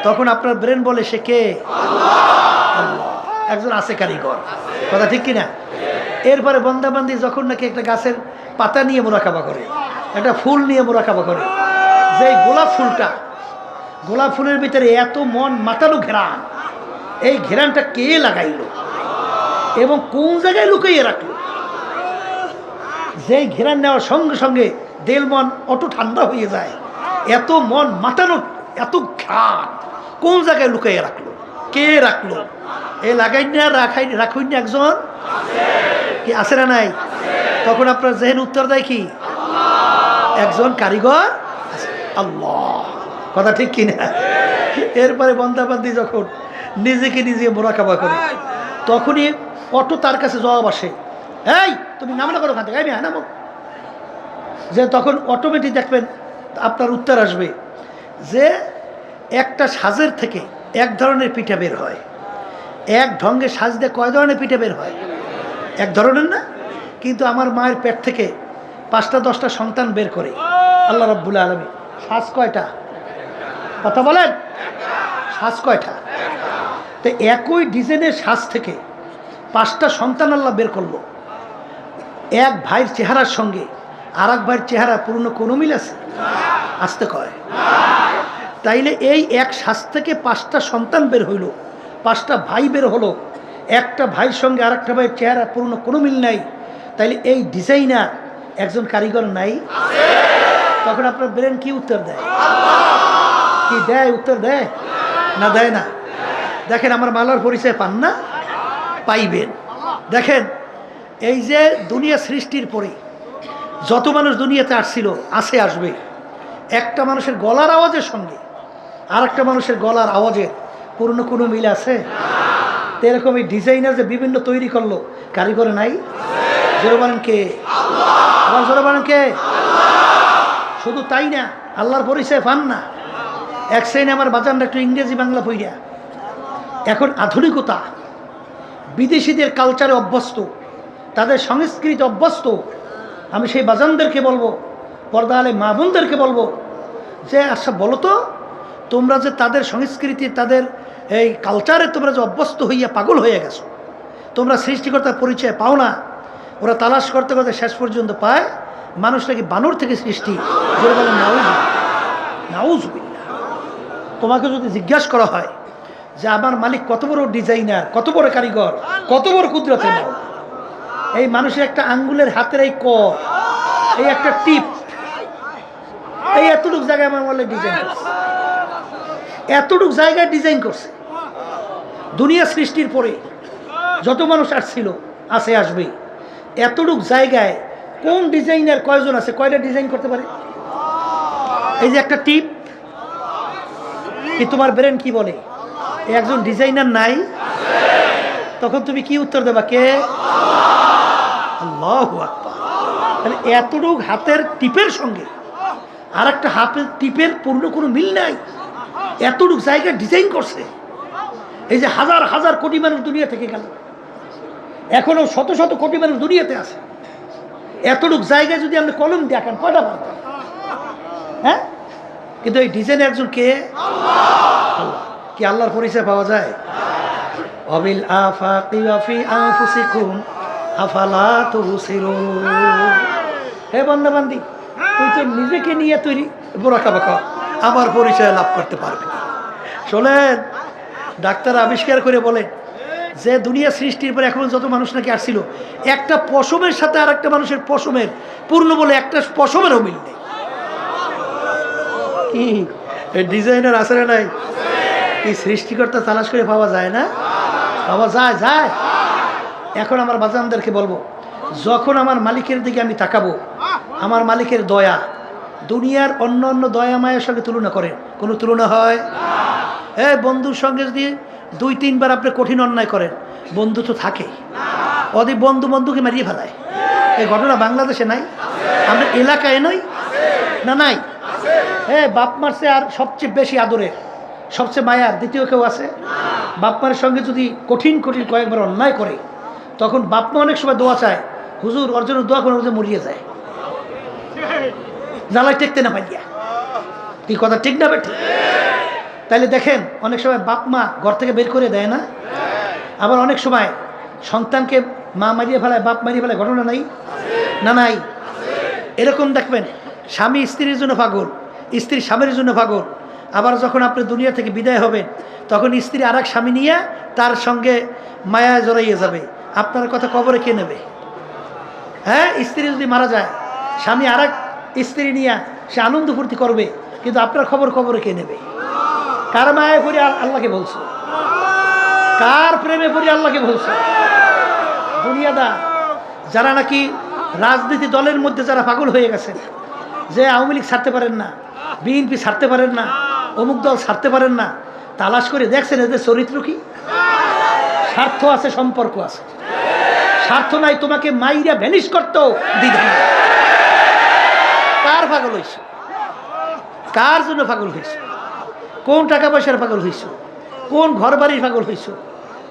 তখন আপনার ব্রেন বলে সে কে? আল্লাহ। একজন আছে কারিগর, কথা ঠিক কিনা? এরপরে বন্দাবান্দি যখন নাকি একটা গাছের পাতা নিয়ে মোরাকাবা করে, একটা ফুল নিয়ে মোরাকাবা করে, যে গোলাপ ফুলটা, গোলাপ ফুলের ভিতরে এত মন মাতানো ঘেরান, এই ঘেরানটা কে লাগাইলো এবং কোন জায়গায় লুকিয়ে রাখলো? যেই ঘেরান নেওয়ার সঙ্গে সঙ্গে দেল মন অটো ঠান্ডা হয়ে যায়, এত মন মাতানো, এত ঘ্রাণ কোন জায়গায় লুকিয়ে রাখলো, কে রাখলো? এ লাগাই না রাখুন না একজন কি আছে না নাই? তখন আপনার জেহেন উত্তর দেয় কি? একজন কারিগর আল্লাহ, কথা ঠিক কিনা? এরপরে বন্দাবান্দি যখন নিজেকে নিজে মোরাকাবা করে, তখনই অটো তার কাছে জবাব আসে, এই তুমি নাম না করো ওখান থেকে, আমি নামো। যে তখন অটোমেটিক দেখবেন আপনার উত্তর আসবে যে একটা সাজের থেকে এক ধরনের পিঠা বের হয়, এক ঢঙ্গে সাজ দিয়ে কয় ধরনের পিঠা বের হয়? এক ধরনের না? কিন্তু আমার মায়ের পেট থেকে 5টা 10টা সন্তান বের করে আল্লাহ রাব্বুল আলামিন। সাজ কয়টা? কথা বলেন, সাজ কয়টা? তো একই ডিজাইনের সাজ থেকে 5টা সন্তান আল্লাহ বের করলো। এক ভাইয়ের চেহারার সঙ্গে আর এক ভাইয়ের চেহারা পূর্ণ কোনো মিল আছে? আসতে কয়। তাইলে এই এক সাজ থেকে 5টা সন্তান বের হইল, 5টা ভাই বের হলো, একটা ভাইয়ের সঙ্গে আর একটা ভাইয়ের চেহারা পূর্ণ কোনো মিল নাই, তাইলে এই ডিজাইনার একজন কারিগর নাই? তখন আপনার ব্রেন কি উত্তর দেয়? কি দেয়? উত্তর দেয় না দেয় না? দেখেন আমার মালার পরিচয় পান না? পাইবেন। দেখেন এই যে দুনিয়া সৃষ্টির পরে যত মানুষ দুনিয়াতে আসছিল, আসে, আসবে, একটা মানুষের গলার আওয়াজের সঙ্গে আর একটা মানুষের গলার আওয়াজের পূর্ণ কোনো মিল আছে? তো এরকম এই ডিজাইনার যে বিভিন্ন তৈরি করলো, কারিগর নাই? জোরে বলেন কে? আবার জোরে বলেন কে? শুধু তাই না, আল্লাহর পরিচয় পান না। এক শ্রেণী আমার বাজানরা একটু ইংরেজি বাংলা পইরা এখন আধুনিকতা, বিদেশিদের কালচারে অভ্যস্ত, তাদের সংস্কৃতি অভ্যস্ত। আমি সেই বাজানদেরকে বলবো, পর্দা আলে মা বোনদেরকে বলবো যে আচ্ছা বলো তো, তোমরা যে তাদের সংস্কৃতি, তাদের এই কালচারে তোমরা যে অভ্যস্ত হইয়া পাগল হয়ে গেছো, তোমরা সৃষ্টিকর্তার পরিচয় পাও না। ওরা তালাশ করতে করতে শেষ পর্যন্ত পায় মানুষ নাকি বানর থেকে সৃষ্টি। যেটা বলেন নাউজুবিল্লাহ। তোমাকে যদি জিজ্ঞাসা করা হয় যে আমার মালিক কত বড় ডিজাইনার, কত বড় কারিগর, কত বড় কুদরতের মাওলা, এই মানুষের একটা আঙ্গুলের হাতের এই কর, এই একটা টিপ, এই এতটুক জায়গায় আমার বলে ডিজাইন করছে, এতটুক জায়গায় ডিজাইন করছে। দুনিয়া সৃষ্টির পরে যত মানুষ আসছিল, আসে, আসবে, এতটুক জায়গায় কোন ডিজাইনার কয়জন আছে? কয়টা ডিজাইন করতে পারে? এই যে একটা টিপ, কি তোমার ব্রেন কি বলে? একজন ডিজাইনার নাই? তখন তুমি কি উত্তর দেবা? কে? আল্লাহু আকবার। তাহলে এতটুক হাতের টিপের সঙ্গে আর একটা হাতের টিপের পূর্ণ কোনো মিল নাই, এতটুক জায়গায় ডিজাইন করছে। এই যে হাজার হাজার কোটি মানুষ দুনিয়া থেকে গেল, এখনো শত শত কোটি মানুষ দুনিয়াতে আছে, এতটুক জায়গায় যদি আপনি কলম দেখান কয়টা পারতেন? হ্যাঁ, কিন্তু এই ডিজাইন একজন কে? আল্লাহ। কি আল্লাহর পরিচয় পাওয়া যায়? অবিল আফাকি ওয়া ফি আনফুসিকুম আফালা তুবসিরুন। হে বান্দাবান্দি, তুই তো নিজেকে নিয়ে তৈরি বোরাকাবা কর, আমার পরিচয় লাভ করতে পারবি না। শোনেন, ডাক্তার আবিষ্কার করে বলে যে দুনিয়া সৃষ্টির পরে এখন যত মানুষ নাকি আসছিল, একটা পশমের সাথে আর একটা মানুষের পশমের পূর্ণ বলে একটা পশমেরও মিল নেই। কি ডিজাইনার আছে না নাই? এই সৃষ্টিকর্তা তালাশ করে পাওয়া যায় না? পাওয়া যায়, যায়। এখন আমার বাজানদেরকে বলবো, যখন আমার মালিকের দিকে আমি তাকাবো, আমার মালিকের দয়া দুনিয়ার অন্য অন্য দয়া মায়ের সঙ্গে তুলনা করেন, কোনো তুলনা হয়? হ্যাঁ, বন্ধুর সঙ্গে যদি 2-3 বার আপনি কঠিন অন্যায় করেন, বন্ধু তো থাকে, অধিক বন্ধু বন্ধুকে মারিয়ে ফেলায়। এই ঘটনা বাংলাদেশে নাই? আমরা এলাকায় নই না? নাই? হ্যাঁ, বাপ মারছে আর সবচেয়ে বেশি আদরের, সবচেয়ে মায়ার দ্বিতীয় কেউ আছে? বাপ মায়ের সঙ্গে যদি কঠিন কঠিন কয়েকবার অন্যায় করে, তখন বাপ মা অনেক সময় দোয়া চায়, হুজুর ওর জন্য দোয়া করে, মরিয়ে যায় জ্বালায় টেকতে না পাইয়া। কি কথা ঠিক না বেঠিক? তাইলে দেখেন অনেক সময় বাপ মা ঘর থেকে বের করে দেয় না, আবার অনেক সময় সন্তানকে মা মারিয়ে ফেলায়, বাপ মারিয়ে ফেলায়, ঘটনা নাই না? নাই। এরকম দেখবেন স্বামী স্ত্রীর জন্য পাগল, স্ত্রী স্বামীর জন্য পাগল। আবার যখন আপনি দুনিয়া থেকে বিদায় হবেন তখন স্ত্রী আর এক স্বামী নিয়ে তার সঙ্গে মায়া জড়াইয়ে যাবে। আপনার কথা কবরে কে নেবে? হ্যাঁ, স্ত্রী যদি মারা যায় স্বামী আর এক স্ত্রী নিয়ে সে আনন্দ ফুর্তি করবে, কিন্তু আপনার খবর কবরে কে নেবে? কার মায়ায় পড়ে আল্লাহকে বলছো? কার প্রেমে পড়ে আল্লাহকে বলছো? দুনিয়াদা যারা নাকি রাজনীতি দলের মধ্যে যারা পাগল হয়ে গেছেন, যে আওয়ামী লীগ ছাড়তে পারেন না, বিএনপি ছাড়তে পারেন না, অমুক দল ছাড়তে পারেন না, তালাশ করে দেখছেন এদের চরিত্র কি? স্বার্থ আছে, সম্পর্ক আছে। স্বার্থ নাই, তোমাকে মাইরা ভ্যানিশ করতেও দ্বিধা নাই। কার পাগল হয়েছে? কার জন্য পাগল হয়েছে? কোন টাকা পয়সার পাগল হয়েছ? কোন ঘর বাড়ির পাগল হয়েছ?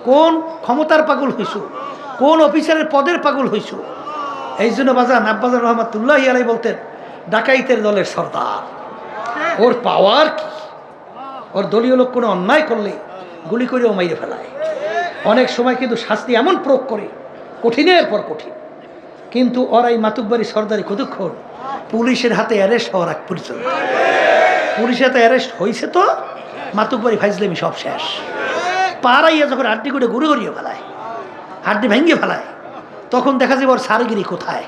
কোন ক্ষমতার পাগল হয়েছ? কোন অফিসারের পদের পাগল হয়েছ? এই জন্য বাজান আব্বাজান রহমাতুল্লাহি আলাইহি বলতেন, ডাকাইতের দলের সর্দার, ওর পাওয়ার কি? ওর দলীয় লোক কোনো অন্যায় করলে গুলি করেও মাইরে ফেলায়। অনেক সময় কিন্তু শাস্তি এমন প্রয়োগ করে, কঠিনের পর কঠিন। কিন্তু ওর এই মাতুব্বারি সর্দারি কতক্ষণ? পুলিশের হাতে অ্যারেস্ট হওয়ার আগ পর্যন্ত। পুলিশের হাতে অ্যারেস্ট হয়েছে তো মাতুব্বারি ফাইজলামি সব শেষ। পাড়াইয়া যখন হাড্ডি করে গুঁড়ো গড়িয়ে ফেলায়, হাড্ডি ভেঙে ফেলায়, তখন দেখা যাবে ওর সারগিরি কোথায়,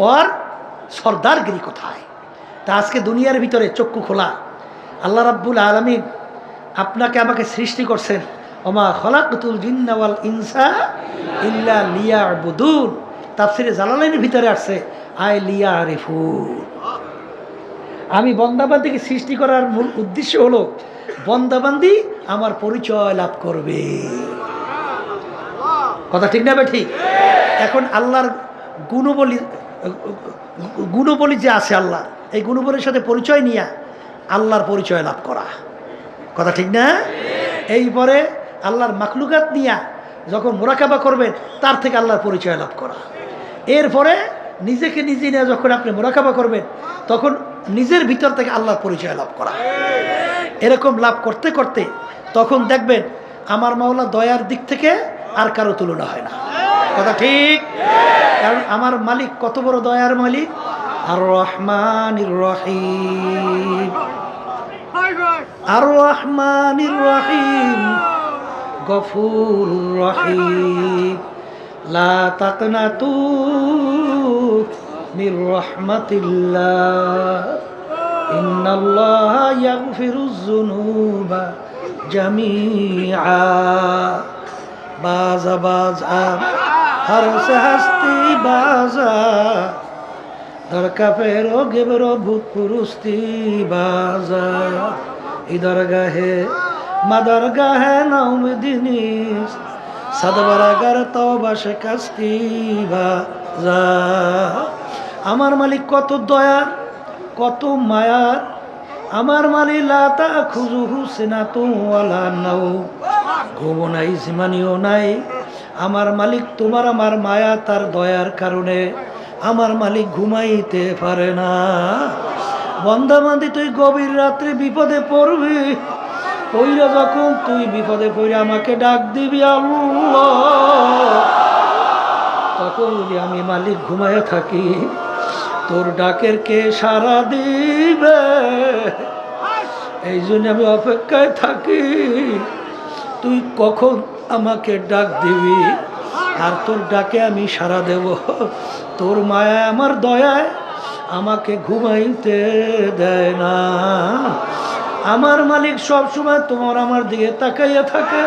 ওর সর্দারগিরি কোথায়। তা আজকে দুনিয়ার ভিতরে চক্ষু খোলা। আল্লাহ রাব্বুল আলামিন আপনাকে আমাকে সৃষ্টি করছেন, ওমা খলাকতুল জিন্না ওয়াল ইনসা ইল্লা লিয়াবুদুন। তাফসিরে জালালাইনের ভিতরে আসছে আই লিয়ারিফুন। আমি বন্দাবান্দিকে সৃষ্টি করার মূল উদ্দেশ্য হলো বন্দাবান্দি আমার পরিচয় লাভ করবে। কথা ঠিক না বেঠিক? এখন আল্লাহর গুণবলী যে আছে আল্লাহ, এই গুণবলীর সাথে পরিচয় নিয়ে আল্লাহর পরিচয় লাভ করা। কথা ঠিক না? এইপরে আল্লাহর মাখলুকাত নিয়ে যখন মোরাকাবা করবেন তার থেকে আল্লাহর পরিচয় লাভ করা। এরপরে নিজেকে নিজে নিয়ে যখন আপনি মোরাকাবা করবেন তখন নিজের ভিতর থেকে আল্লাহর পরিচয় লাভ করা। এরকম লাভ করতে করতে তখন দেখবেন আমার মাওলা দয়ার দিক থেকে আর কারো তুলনা হয় না। কথা ঠিক? কারণ আমার মালিক কত বড় দয়ার মালিক, আর রহমানির রহিম, আর রহমানির রহিম, গফুর রহিম। লা তাকনাতু মির রাহমাতিল্লাহ, ইন্নাল্লাহা ইয়াগফিরুয যুনুবা জামিআ। বাজা বাজা हर से हस्ती बाजा दरका फेरो गेबरो भूत पुरुस्ती बाजा इधर गहे मदर गहे नौमदिनीस सदबरागर तौबा शिकस्ती बाजा। আমার মালিক কত দয়ার, কত মায়ার। আমার মালিক লা তাখুযুহু সিনাতুন ওয়ালা নাওম, ঘুমও নাই জিমানিও নাই। আমার মালিক তোমার আমার মায়া তার দয়ার কারণে আমার মালিক ঘুমাইতে পারে না। বন্দাবান্দি তুই গভীর রাত্রে বিপদে পড়বি, পইরা যখন তুই বিপদে পড়ে আমাকে ডাক দিবি আল্লাহ, তখন যদি আমি মালিক ঘুমায় থাকি তোর ডাকের কে সাড়া দিবে? এই জন্য আমি অপেক্ষায় থাকি তুই কখন আমাকে ডাক দিবি, আর তোর ডাকে আমি সাড়া দেব। তোর মায়া আমার দয়ায় আমাকে ঘুমাইতে দেয় না। আমার মালিক সব সময় তোমার আমার দিকে তাকাইয়া থাকে।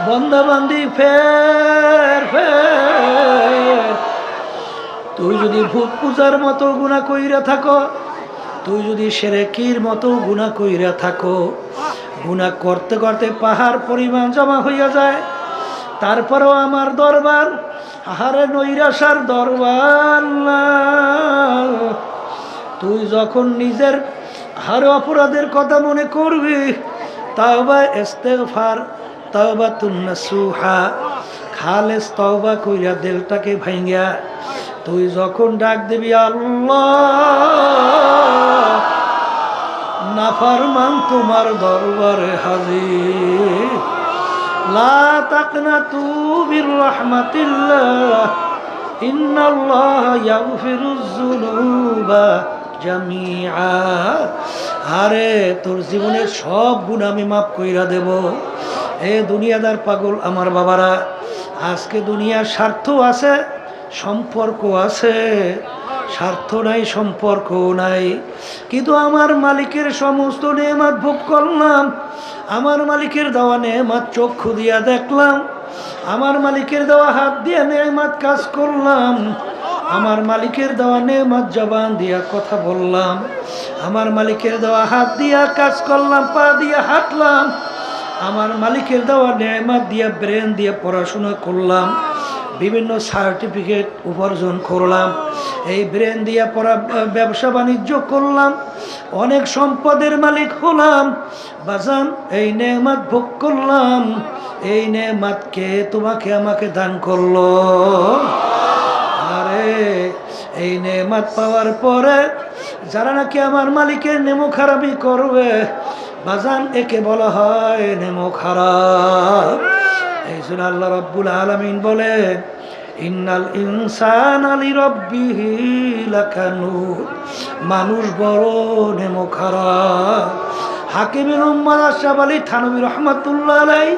বন্দাবান্দি ফের ফের, তুই যদি ভূত পূজার মতো গুনাহ কইরা থাকো, তুই যদি শিরকির মতো গুনাহ কইরা থাকো, গুনাহ করতে করতে পাহাড় পরিমাণ জমা হইয়া যায়, তারপরেও আমার দরবার আহারে নৈরাশার দরবার না। তুই যখন নিজের হার অপরাধের কথা মনে করবি, তাওবা ইস্তেগফার তাওবাতুন নাসুহা, খালেস তওবা কইরা দিলটাকে ভাঙিয়া তুই যখন ডাক দিবি আল্লাহ, নাফরমান তোমার দরবারে হাজির। লা তাকনাতু বির রাহমাতিল্লাহ ইন্নাল্লাহা ইয়াগফিরুয যুনুবা জামিআ। আরে তোর জীবনের সব গুনাহ আমি মাফ কইরা দেব। এ দুনিয়াদার পাগল আমার বাবারা, আজকে দুনিয়ার স্বার্থ আছে, সম্পর্ক আছে, স্বার্থ নাই সম্পর্কও নাই, কিন্তু আমার মালিকের সমস্ত নেয়ামত ভোগ করলাম, আমার মালিকের দেওয়া নেয়ামত চক্ষু দিয়া দেখলাম, আমার মালিকের দেওয়া হাত দিয়া নেয়ামত কাজ করলাম, আমার মালিকের দেওয়া নেয়ামত জবান দিয়া কথা বললাম, আমার মালিকের দেওয়া হাত দিয়া কাজ করলাম, পা দিয়া হাঁটলাম, আমার মালিকের দেওয়া নেয়ামত দিয়া ব্রেন দিয়ে পড়াশোনা করলাম, বিভিন্ন সার্টিফিকেট উপার্জন করলাম, এই ব্রেন দিয়া পড়া ব্যবসা বাণিজ্য করলাম, অনেক সম্পদের মালিক হলাম। বাজান, এই নেয়ামত ভোগ করলাম, এই নেয়ামতকে তোমাকে আমাকে দান করলো। আরে এই নেয়ামত পাওয়ার পরে যারা নাকি আমার মালিকের নেমো খারাপই করবে, বাজান একে বলা হয় নেমো খারাপ। এই জন্য আল্লাহ রাব্বুল আলামিন বলেন, ইন্নাল ইনসানা লিরাব্বিহি লাকানুদ, মানুষ বড় নেমো খারাপ। হাকিমের উম্মাদ আশরাফ আলী থানভী রহমাতুল্লাহ আলাইহি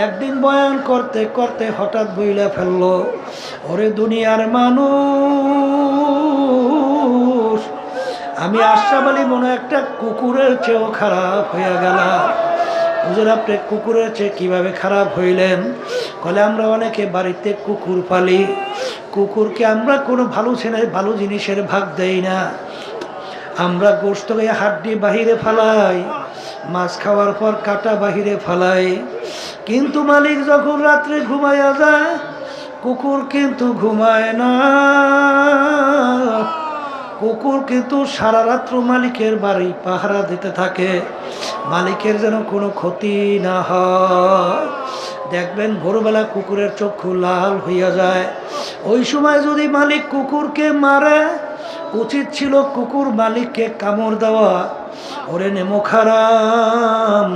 একদিন বয়ান করতে করতে হঠাৎ বইলা ফেললো, ওরে দুনিয়ার মানুষ, আমি আশরাফ আলী মনে একটা কুকুরের চেয়েও খারাপ হয়ে গেলাম। হুজুর, আপনি কুকুরের চেয়ে কীভাবে খারাপ হইলেন? বলে, আমরা অনেকে বাড়িতে কুকুর পালি, কুকুরকে আমরা কোনো ভালো জিনিসের ভাগ দেই না, আমরা গোশতকে হাড্ডি বাহিরে ফালাই, মাছ খাওয়ার পর কাটা বাহিরে ফালাই, কিন্তু মালিক যখন রাত্রে ঘুমাইয়া যায়, কুকুর কিন্তু ঘুমায় না। কুকুর কিন্তু সারা রাত্র মালিকের বাড়ি পাহারা দিতে থাকে, মালিকের যেন কোনো ক্ষতি না হয়। দেখবেন ভোরবেলা কুকুরের চক্ষু লাল হইয়া যায়, ওই সময় যদি মালিক কুকুরকে মারে, উচিত ছিল কুকুর মালিককে কামড় দেওয়া। ওরে নেমো খারাম,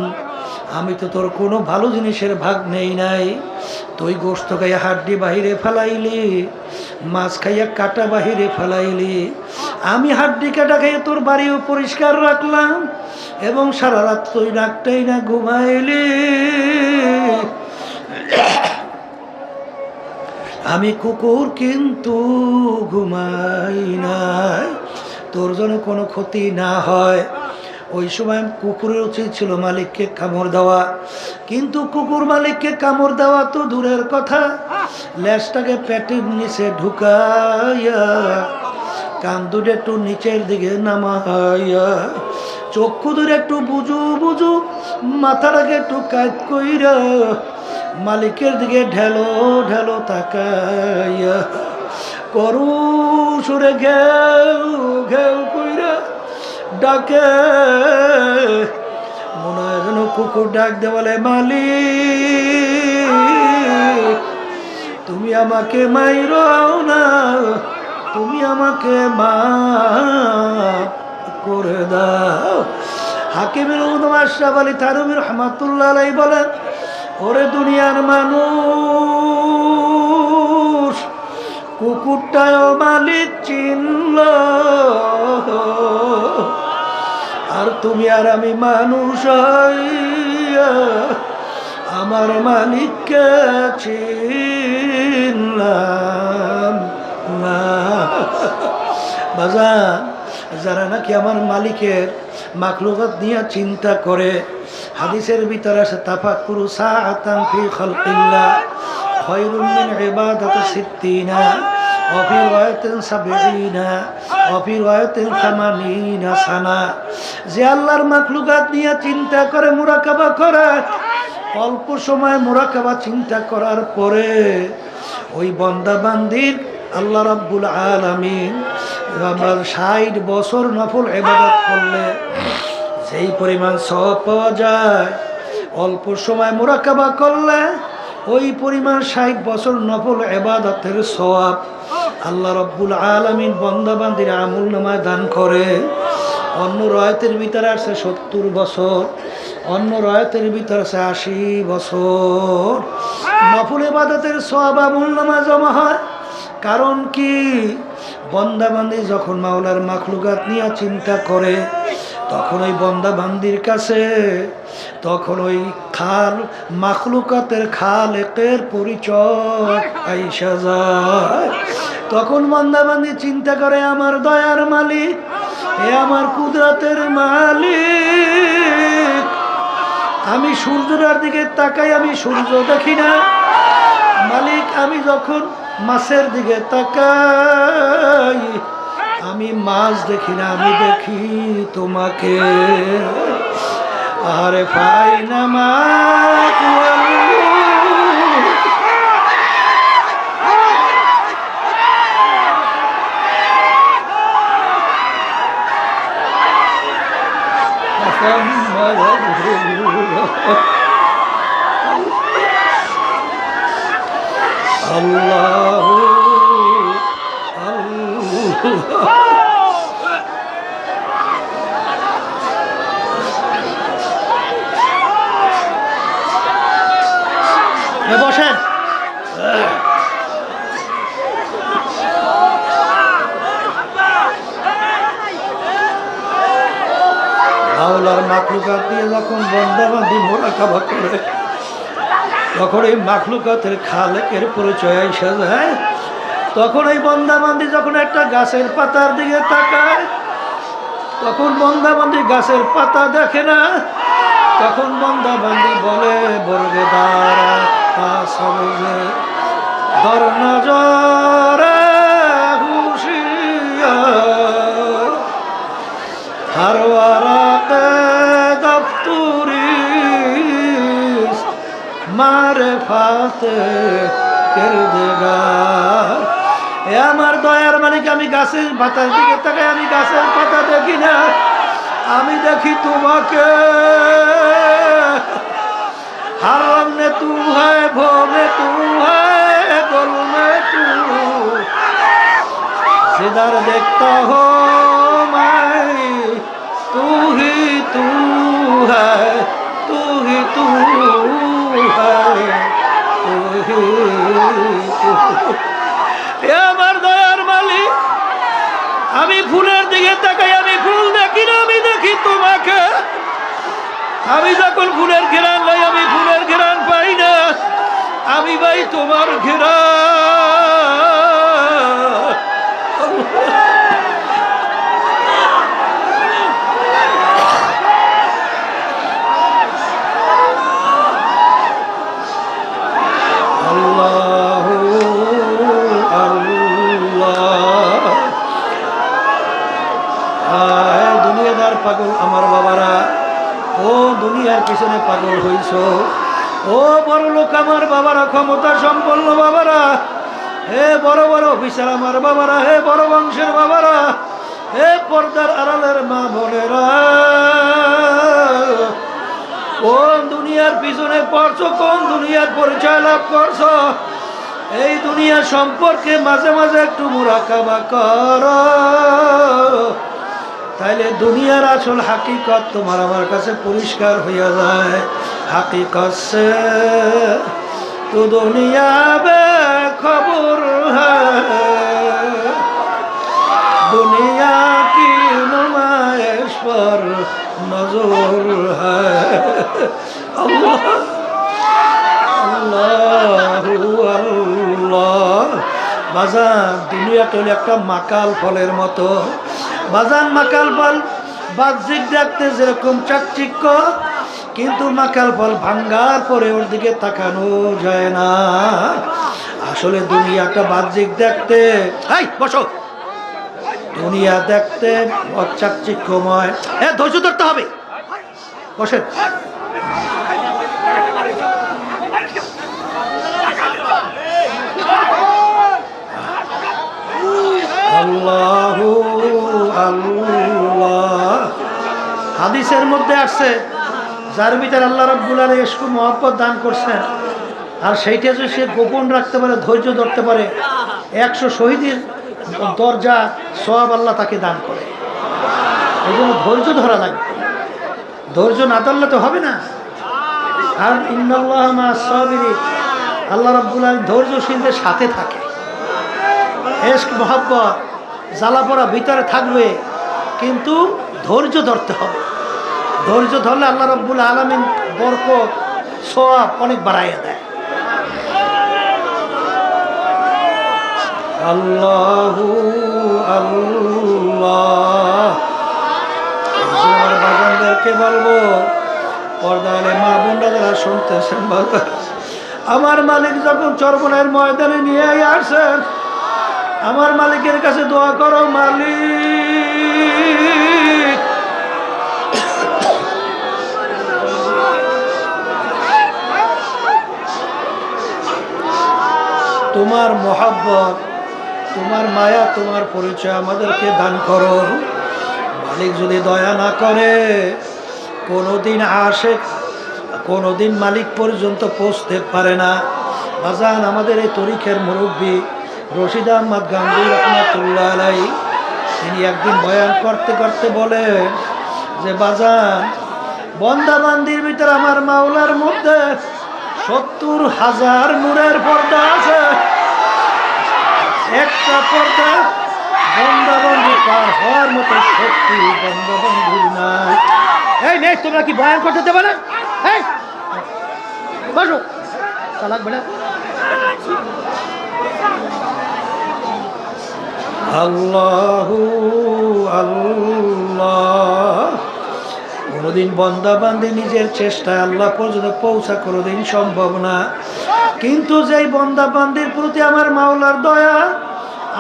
আমি তো তোর কোনো ভালো জিনিসের ভাগ নেই নাই, তুই গোশত খাইয়া হাড্ডি বাহিরে ফেলাইলি, মাছ খাইয়া কাটা বাহিরে ফেলাইলি, আমি হাড্ডি কাটা খাইয়া তোর বাড়িও পরিষ্কার রাখলাম, এবং সারা রাত তুই নাকটাই না ঘুমাইলি। আমি কুকুর কিন্তু ঘুমাই নাই, তোর জন্য কোনো ক্ষতি না হয়। ওই সময় কুকুরের উচিত ছিল মালিককে কামড় দেওয়া, কিন্তু কুকুর মালিককে কামড় দেওয়া তো দূরের কথা, লেজটাকে পেটের নিচে ঢুকাইয়া, কান দুটো একটু নিচের দিকে নামাইয়া, চক্ষু দুটো একটু বুজু বুজু, মাথাটাকে একটু কাজ কইরা, মালিকের দিকে ঢেলো ঢেলো তাকাইয়া, করু সুরে ঘেউ ঘেউ কইরা ডাকে, মনে হয় যেন কুকুর ডাক দে, বলে, মালিক তুমি আমাকে মাইরাও না, তুমি আমাকে মাফ করে দাও। হাকিমের উম্মাদ আশরাফ আলী থানভী রহমাতুল্লাহ আলাইহি বলেন, ওরে দুনিয়ার মানুষ, কুকুরটাও মালিক চিনল, আর তুমি আর আমি মানুষ হইয়া আমার মালিককে চিনলাম না। বাজান, যারা নাকি আমার মালিকের মাখলুকাত নিয়ে চিন্তা করে, হাদিসের ভিতরে আছে, তাফাক্কুরু সাআতান ফি খালকিল্লাহ খায়রুম মিন ইবাদাতি সিত্তিনা ওয়া ফি রাওয়ায়াতিন সাবঈনা ওয়া ফি রাওয়ায়াতিন 80 সানা। যে আল্লাহর মাখলুকাত নিয়ে চিন্তা করে, মুরাকাবা করে, অল্প সময় মুরাকাবা চিন্তা করার পরে ওই বান্দা বান্দির আল্লাহ রাব্বুল আলামিন 60 বছর নফল ইবাদত করলে যেই পরিমাণ সওয়াব পাওয়া যায়, অল্প সময় মুরাকাবা করলে ওই পরিমাণ 60 বছর নফল ইবাদতের সওয়াব আল্লাহ রাব্বুল আলামিন বান্দা বান্দির আমলনামায় দান করে। অন্য রয়াতের ভিতরে আছে 70 বছর, অন্য রয়াতের ভিতরে আছে 80 বছর। নফল ইবাদতের সওয়াব আমলনামা জমা হয়। কারণ কি, বন্দাবান্দি যখন মাওলার মাখলুকাত নিয়ে চিন্তা করে, তখন ওই বন্দাবান্দির কাছে তখন ওই মাখলুকাতের খালেকের পরিচয় আইসা যায়। তখন বন্দাবান্দি চিন্তা করে, আমার দয়ার মালিক, এ আমার কুদরতের মালিক, আমি সূর্যটার দিকে তাকাই, আমি সূর্য দেখি না। মালিক, আমি যখন মাছের দিকে তাকাই, আমি মাছ দেখি না, আমি দেখি তোমাকে। আরে ফাইনা মা আল্লাহ বসেন। মাওলার মাখলুকাত দিয়ে যখন বন্দাবান্দি মোরাকাবা করে, তখন এই মাখলুকাতের খালেকের পরিচয় এসে যায়। তখন এই বন্দাবান্দি যখন একটা গাছের পাতার দিকে তাকায়, তখন বন্দাবান্দি গাছের পাতা দেখে না। তখন বন্দাবান্দি বলে, বর্গে দাঁড়া সবুজে ধর নজরে হুশিয়ার হারওয়ারাতে দফতুরি মারে ফাতে কেরদেগার। এ আমার দয়ার মালিক, আমি গাছের পাতার দিকে তাকাই, আমি গাছের পাতা দেখি না, আমি দেখি তোমাকে। हर रंग में तू है, भो में तू है, गोल में तू, जिधर देखता हो मैं तू ही तू है, तू ही तू है, तू ही तू। ये আমার দয়ার মালিক, আমি ফুলের দিকে তাকাই, আমি ফুল দেখি না, আমি দেখি তোমাকে। আমি যখন ফুলের ঘেরান লাই, আমি ফুলের ঘেরান পাই না, আমি ভাই তোমার ঘেরান। আল্লাহ আল্লাহ। দুনিয়াদার পাগল আমার বাবারা, ও দুনিয়ার পিছনে পাগল হইছ, ও বড় লোক আমার বাবারা, ক্ষমতা সম্পন্ন বাবারা, হে বড় বড় অফিসার আমার বাবারা, হে বড় বংশের বাবারা, হে পর্দার আড়ালের মা বোনেরা, কোন দুনিয়ার পিছনে পড়ছো, কোন দুনিয়ার পরিচয় লাভ করছো? এই দুনিয়া সম্পর্কে মাঝে মাঝে একটু মুরাকাবা করো, তাইলে দুনিয়ার আসল হাকিকত তোমার আমার কাছে পরিষ্কার হইয়া যায়। হাকিকত সে তো দুনিয়া বে খবর হ্যায়, দুনিয়া কি নুমাইশ পর নজর হ্যায়। আল্লাহ আল্লাহু আল্লাহ। বাজান, দুনিয়াটা হলো একটা মাকাল ফলের মতো। বাজান, মাকাল ফল বাহ্যিক দেখতে যেরকম চাকচিক্য, কিন্তু মাকাল ফল ভাঙ্গার পরে ওর দিকে তাকানো যায় না। আসলে দুনিয়াটা বাহ্যিক দেখতে, এই বসো, দুনিয়া দেখতে চাকচিক্যময়। ধৈর্য ধরতে হবে, বসে। আল্লাহু আল্লাহ। হাদিসের মধ্যে আসছে, যার ভিতরে আল্লাহ রাব্বুল আলামিন ইশক মহব্বত দান করছেন, আর সেইটা যদি সে গোপন রাখতে পারে, ধৈর্য ধরতে পারে, 100 শহীদের দরজা সওয়াব আল্লাহ তাকে দান করে। এই জন্য ধৈর্য ধরা লাগবে। ধৈর্য না ধরলে তো হবে না। আর ইন্নাল্লাহ মা'আস সাবিরিন, আল্লাহ রাব্বুল আলামিন ধৈর্যশীলদের সাথে থাকে। ইশক মোহাব্বত জ্বালা পড়া ভিতরে থাকবে, কিন্তু ধৈর্য ধরতে হবে। ধৈর্য ধরলে আল্লাহ রাব্বুল আলামিন বরকত সওয়াব অনেক বাড়াইয়া দেয়। আল্লাহু আল্লাহ। আমার বাজানদেরকে বলবো, পর্দালে মা বোনরা যারা শুনতেছেন, আমার মালিক যখন চরমনের ময়দানে নিয়ে আসেন, আমার মালিকের কাছে দোয়া করো, মালিক তোমার মহব্বত, তোমার মায়া, তোমার পরিচয় আমাদেরকে দান করো। মালিক যদি দয়া না করে, কোনোদিন আশিক কোনোদিন মালিক পর্যন্ত পৌঁছতে পারে না। বাজান, আমাদের এই তরিকের মুরব্বী রশিদ আহমদ গাঙ্গুহি রহমাতুল্লাহ আলাইহি, তিনি একদিন বয়ান করতে করতে বলেন যে বাজান, বন্দাবান্দির ভিতরে আমার মাওলার মধ্যে 70,000 নূরের পর্দা আছে। একটা পর্দা বন্দাবন্দি পার হওয়ার মতো শক্তি বন্দাবন্দির নাই। এই নেই, তোমরা কি বয়ান করতে দেবে না? এই বসো, চালাক বেড়া। আল্লাহু আল্লাহ। কোনোদিন বন্দাবান্দি নিজের চেষ্টায় আল্লাহ পর্যন্ত পৌঁছা কোনোদিন সম্ভব না, কিন্তু যেই বন্দাবান্দির প্রতি আমার মাওলার দয়া,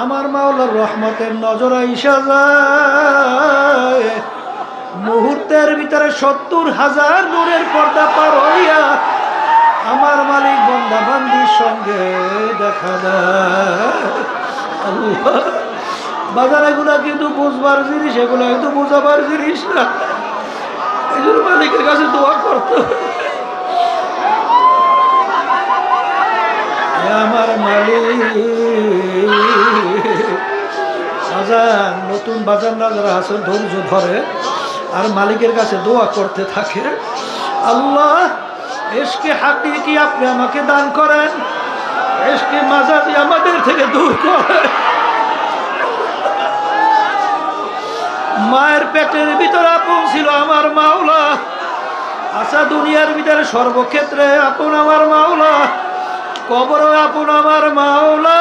আমার মাওলার রহমতের নজর আইসা যায়, মুহূর্তের ভিতরে 70,000 নূরের পর্দা পার হইয়া আমার মালিক বন্দাবান্দির সঙ্গে দেখা যায়। আল্লাহ, বাজার এগুলা কিন্তু বুঝবার জিনিস, এগুলো কিন্তু বোঝাবার জিনিস না। এই জন্য মালিকের কাছে দোয়া করতে হবে, আমার মালিক। বাজান, নতুন বাজানরা যারা আছে ধৈর্য ধরে আর মালিকের কাছে দোয়া করতে থাকে, আল্লাহ ইশকে হাকিকি আপনি আমাকে দান করেন, ইশকে মাজাজি আমাদের থেকে দূর করেন। মায়ের পেটের ভিতরে আপন ছিল আমার মাওলা, আচ্ছা দুনিয়ার ভিতরে সর্বক্ষেত্রে আপন আমার মাওলা, কবরও আপন আমার মাওলা,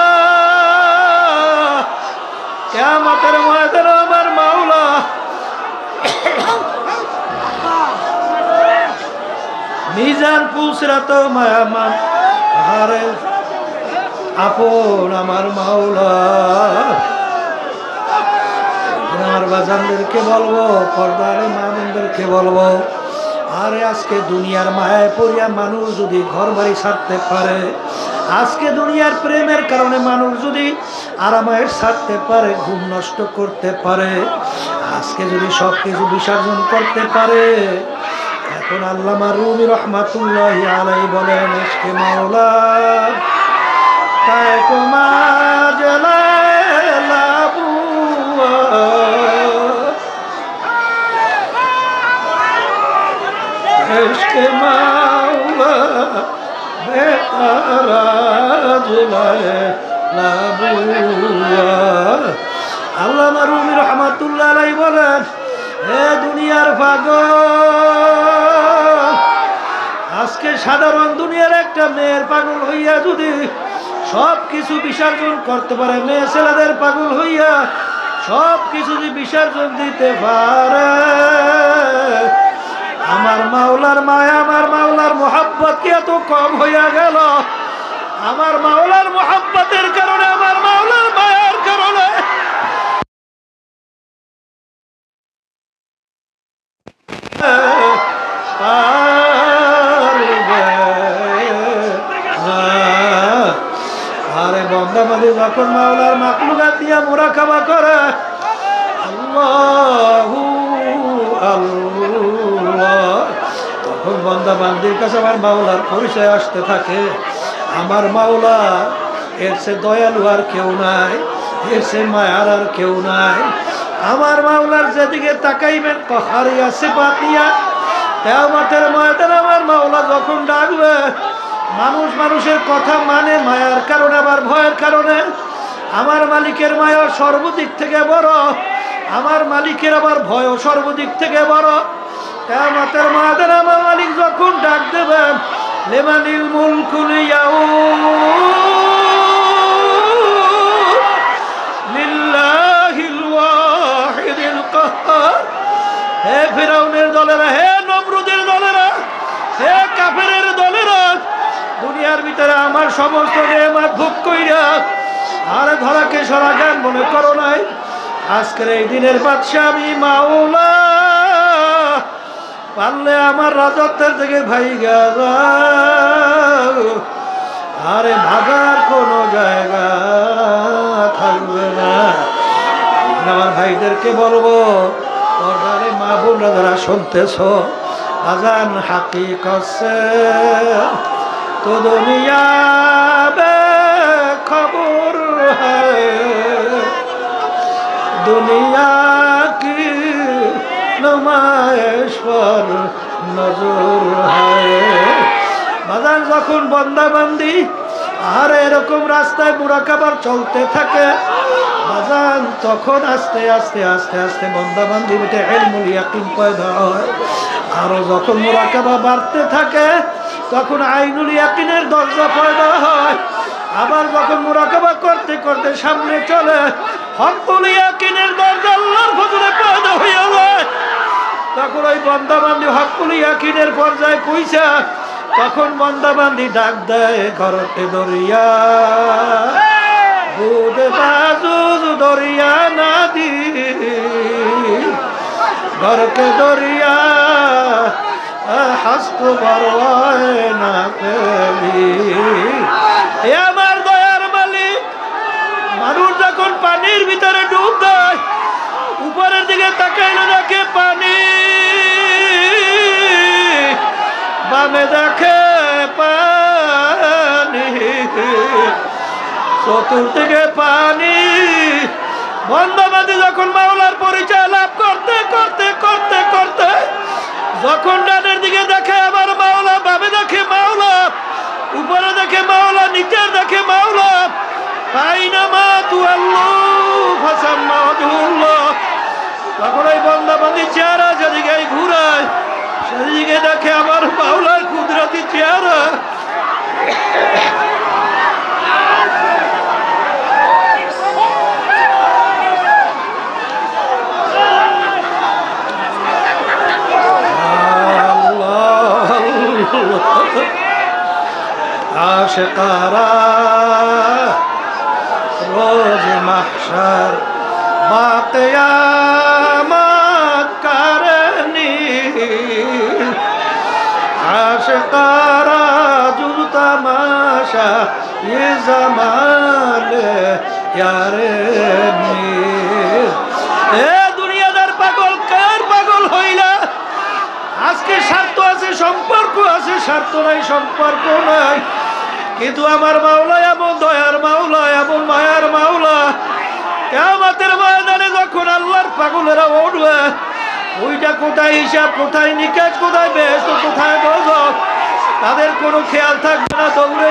কিয়ামতের ময়দানে আমার মাওলা। মিজান পুলসিরাত মায়ামান হারে আপন আমার মাওলা। আমার বাজানদেরকে বলবো, পর্দারে মা বোনদেরকে বলবো, আরে আজকে দুনিয়ার মায়ায় পড়িয়া মানুষ যদি ঘর বাড়ি ছাড়তে পারে, আজকে দুনিয়ার প্রেমের কারণে মানুষ যদি আরামায়ের ছাড়তে পারে, ঘুম নষ্ট করতে পারে, আজকে যদি সব কিছু বিসর্জন করতে পারে, এখন আল্লামা রুমি রহমাতুল্লাহি আলাইহি বলেন, ইশকে মাওলা তাই কুমা জলালাবু, ইশকে মাওলা বেতারা জলালাবু। আল্লামা রুমি রহমাতুল্লাহি আলাইহি বলেন, হে দুনিয়ার পাগল, আজকে সাধারণ দুনিয়ার একটা মেয়ের পাগল হইয়া যদি সব কিছু বিসর্জন করতে পারে, মেয়ে ছেলেদের পাগল হইয়া সব কিছু যদি বিসর্জন দিতে পারে, আমার মাওলার মায়া, আমার মাওলার মোহাব্বত কি এত কম হইয়া গেল? আমার মাওলার মোহাব্বতের কারণে, আমার মাওলার মায়ার কারণে আরে বন্দাবান্দি যখন মাওলার মাকলুকাত দিয়া মুরাকাবা করে, আল্লাহু আল্লাহ, তখন বন্দাবান্দির কাছে আমার মাওলার পরিচয় আসতে থাকে। আমার মাওলা এর সে দয়ালু আর কেউ নাই, এর সে মায়ার আর কেউ নাই। আমার মাওলার যেদিকে তাকাইবেন কহারিয়া সিফাত নিয়া কিয়ামতের ময়দানে আমার মাওলা যখন ডাকবে, মানুষ মানুষের কথা মানে মায়ার কারণে আবার ভয়ের কারণে। আমার মালিকের মায়া সর্বদিক থেকে বড়, আমার মালিকের আবার ভয় সর্বদিক থেকে বড়। কিয়ামতের ময়দানে আমার মালিক যখন ডাক দেবেন, লিমানিল মুলকুল ইয়াউম লিল্লাহিল ওয়াহিদিল কাহ্হার। হে ফিরাউনের দলেরা, হে নমরুদের দলেরা, হে কাফেরের দলেরা, দুনিয়ার ভিতরে আমার সমস্ত নেয়ামত ভোগ কইরা আর ধরাকে সরা জ্ঞান মনে করো নাই। আজকের এই দিনের বাদশা আমি মাওলা, পারলে আমার রাজত্বের থেকে ভাইগা যাও, আরে ভাগার কোনো জায়গা থাকবে না। আমার ভাইদেরকে বলবো, পর্দারে মা বোনরা যারা শুনতেছ, আজান হাকিকত সে তো দুনিয়া বে খবর হ্যায়, দুনিয়া কি নুমাইশ পর নজর হ্যায়। বাজান যখন বন্দাবান্দি আর এরকম রাস্তায় মুরাকাবার চলতে থাকে বাজান, তখন আস্তে আস্তে আস্তে আস্তে বন্দাবান্দি মিটে ইলমুল ইয়াকিন পয়দা হয়। আরো যখন মুরাকাবা বাড়তে থাকে তখন আইনুল ইয়াকিনের দরজা পয়দা হয়। আবার যখন মুরাকাবা করতে করতে সামনে চলে হকুল ইয়াকিনের দরজা আল্লাহর ফজলে পয়দা হয়ে যায়। তখন ওই বন্দাবান্দি হকুল ইয়াকিনের পর্যায়ে পৌঁছা, তখন বন্দাবান্দি ডাক দেয়, ঘরতে দরিয়া বুদ বাজুজ দরিয়া নাদি, ঘরকে দরিয়া হাস্ত বরওয়ায় না পেলি। এ আমার দয়ার মালিক, মানুষ যখন পানির ভিতরে ডুব দেয়, উপরের দিকে তাকাইলে দেখে পানি, বামে দেখে পানি, চতুর্দিকে পানি। বন্দাবান্দি যখন মাওলার পরিচয় লাভ করতে করতে করতে করতে যখন ডানের দিকে দেখে আবার মাওলা, বামে দেখে মাওলা, উপরে দেখে মাওলা, নিচে দেখে মাওলা, আইনামা তুআল্লাহু ফাসাম্মা ওয়াজহুল্লাহ। তখন ওই বন্দাবান্দি চেহারা যেদিকে ঘুরায় সেদিকে দেখে আমার মাওলার কুদরতি চেহারা। আশিকারা রোজ মাহশর বাকিয়ামত করনি, আশিকারা জুজ তামাশা ये জমালে यारे मीर। এ দুনিয়াদার পাগল, কার পাগল হইলা? আজকে স্বার্থ আছে, সম্পর্ক আছে, স্বার্থ নাই সম্পর্ক নাই, কিন্তু আমার মাওলা এমন দয়ার মাওলা, এমন মায়ার মাওলা। কিয়ামতের ময়দানে যখন আল্লাহর পাগলেরা উঠবে, ওইটা কোথায় হিসাব, কোথায় নিকাশ, কোথায় বেহেশত, কোথায় দোজখ, তাদের কোনো খেয়াল থাকবে না, দৌড়ে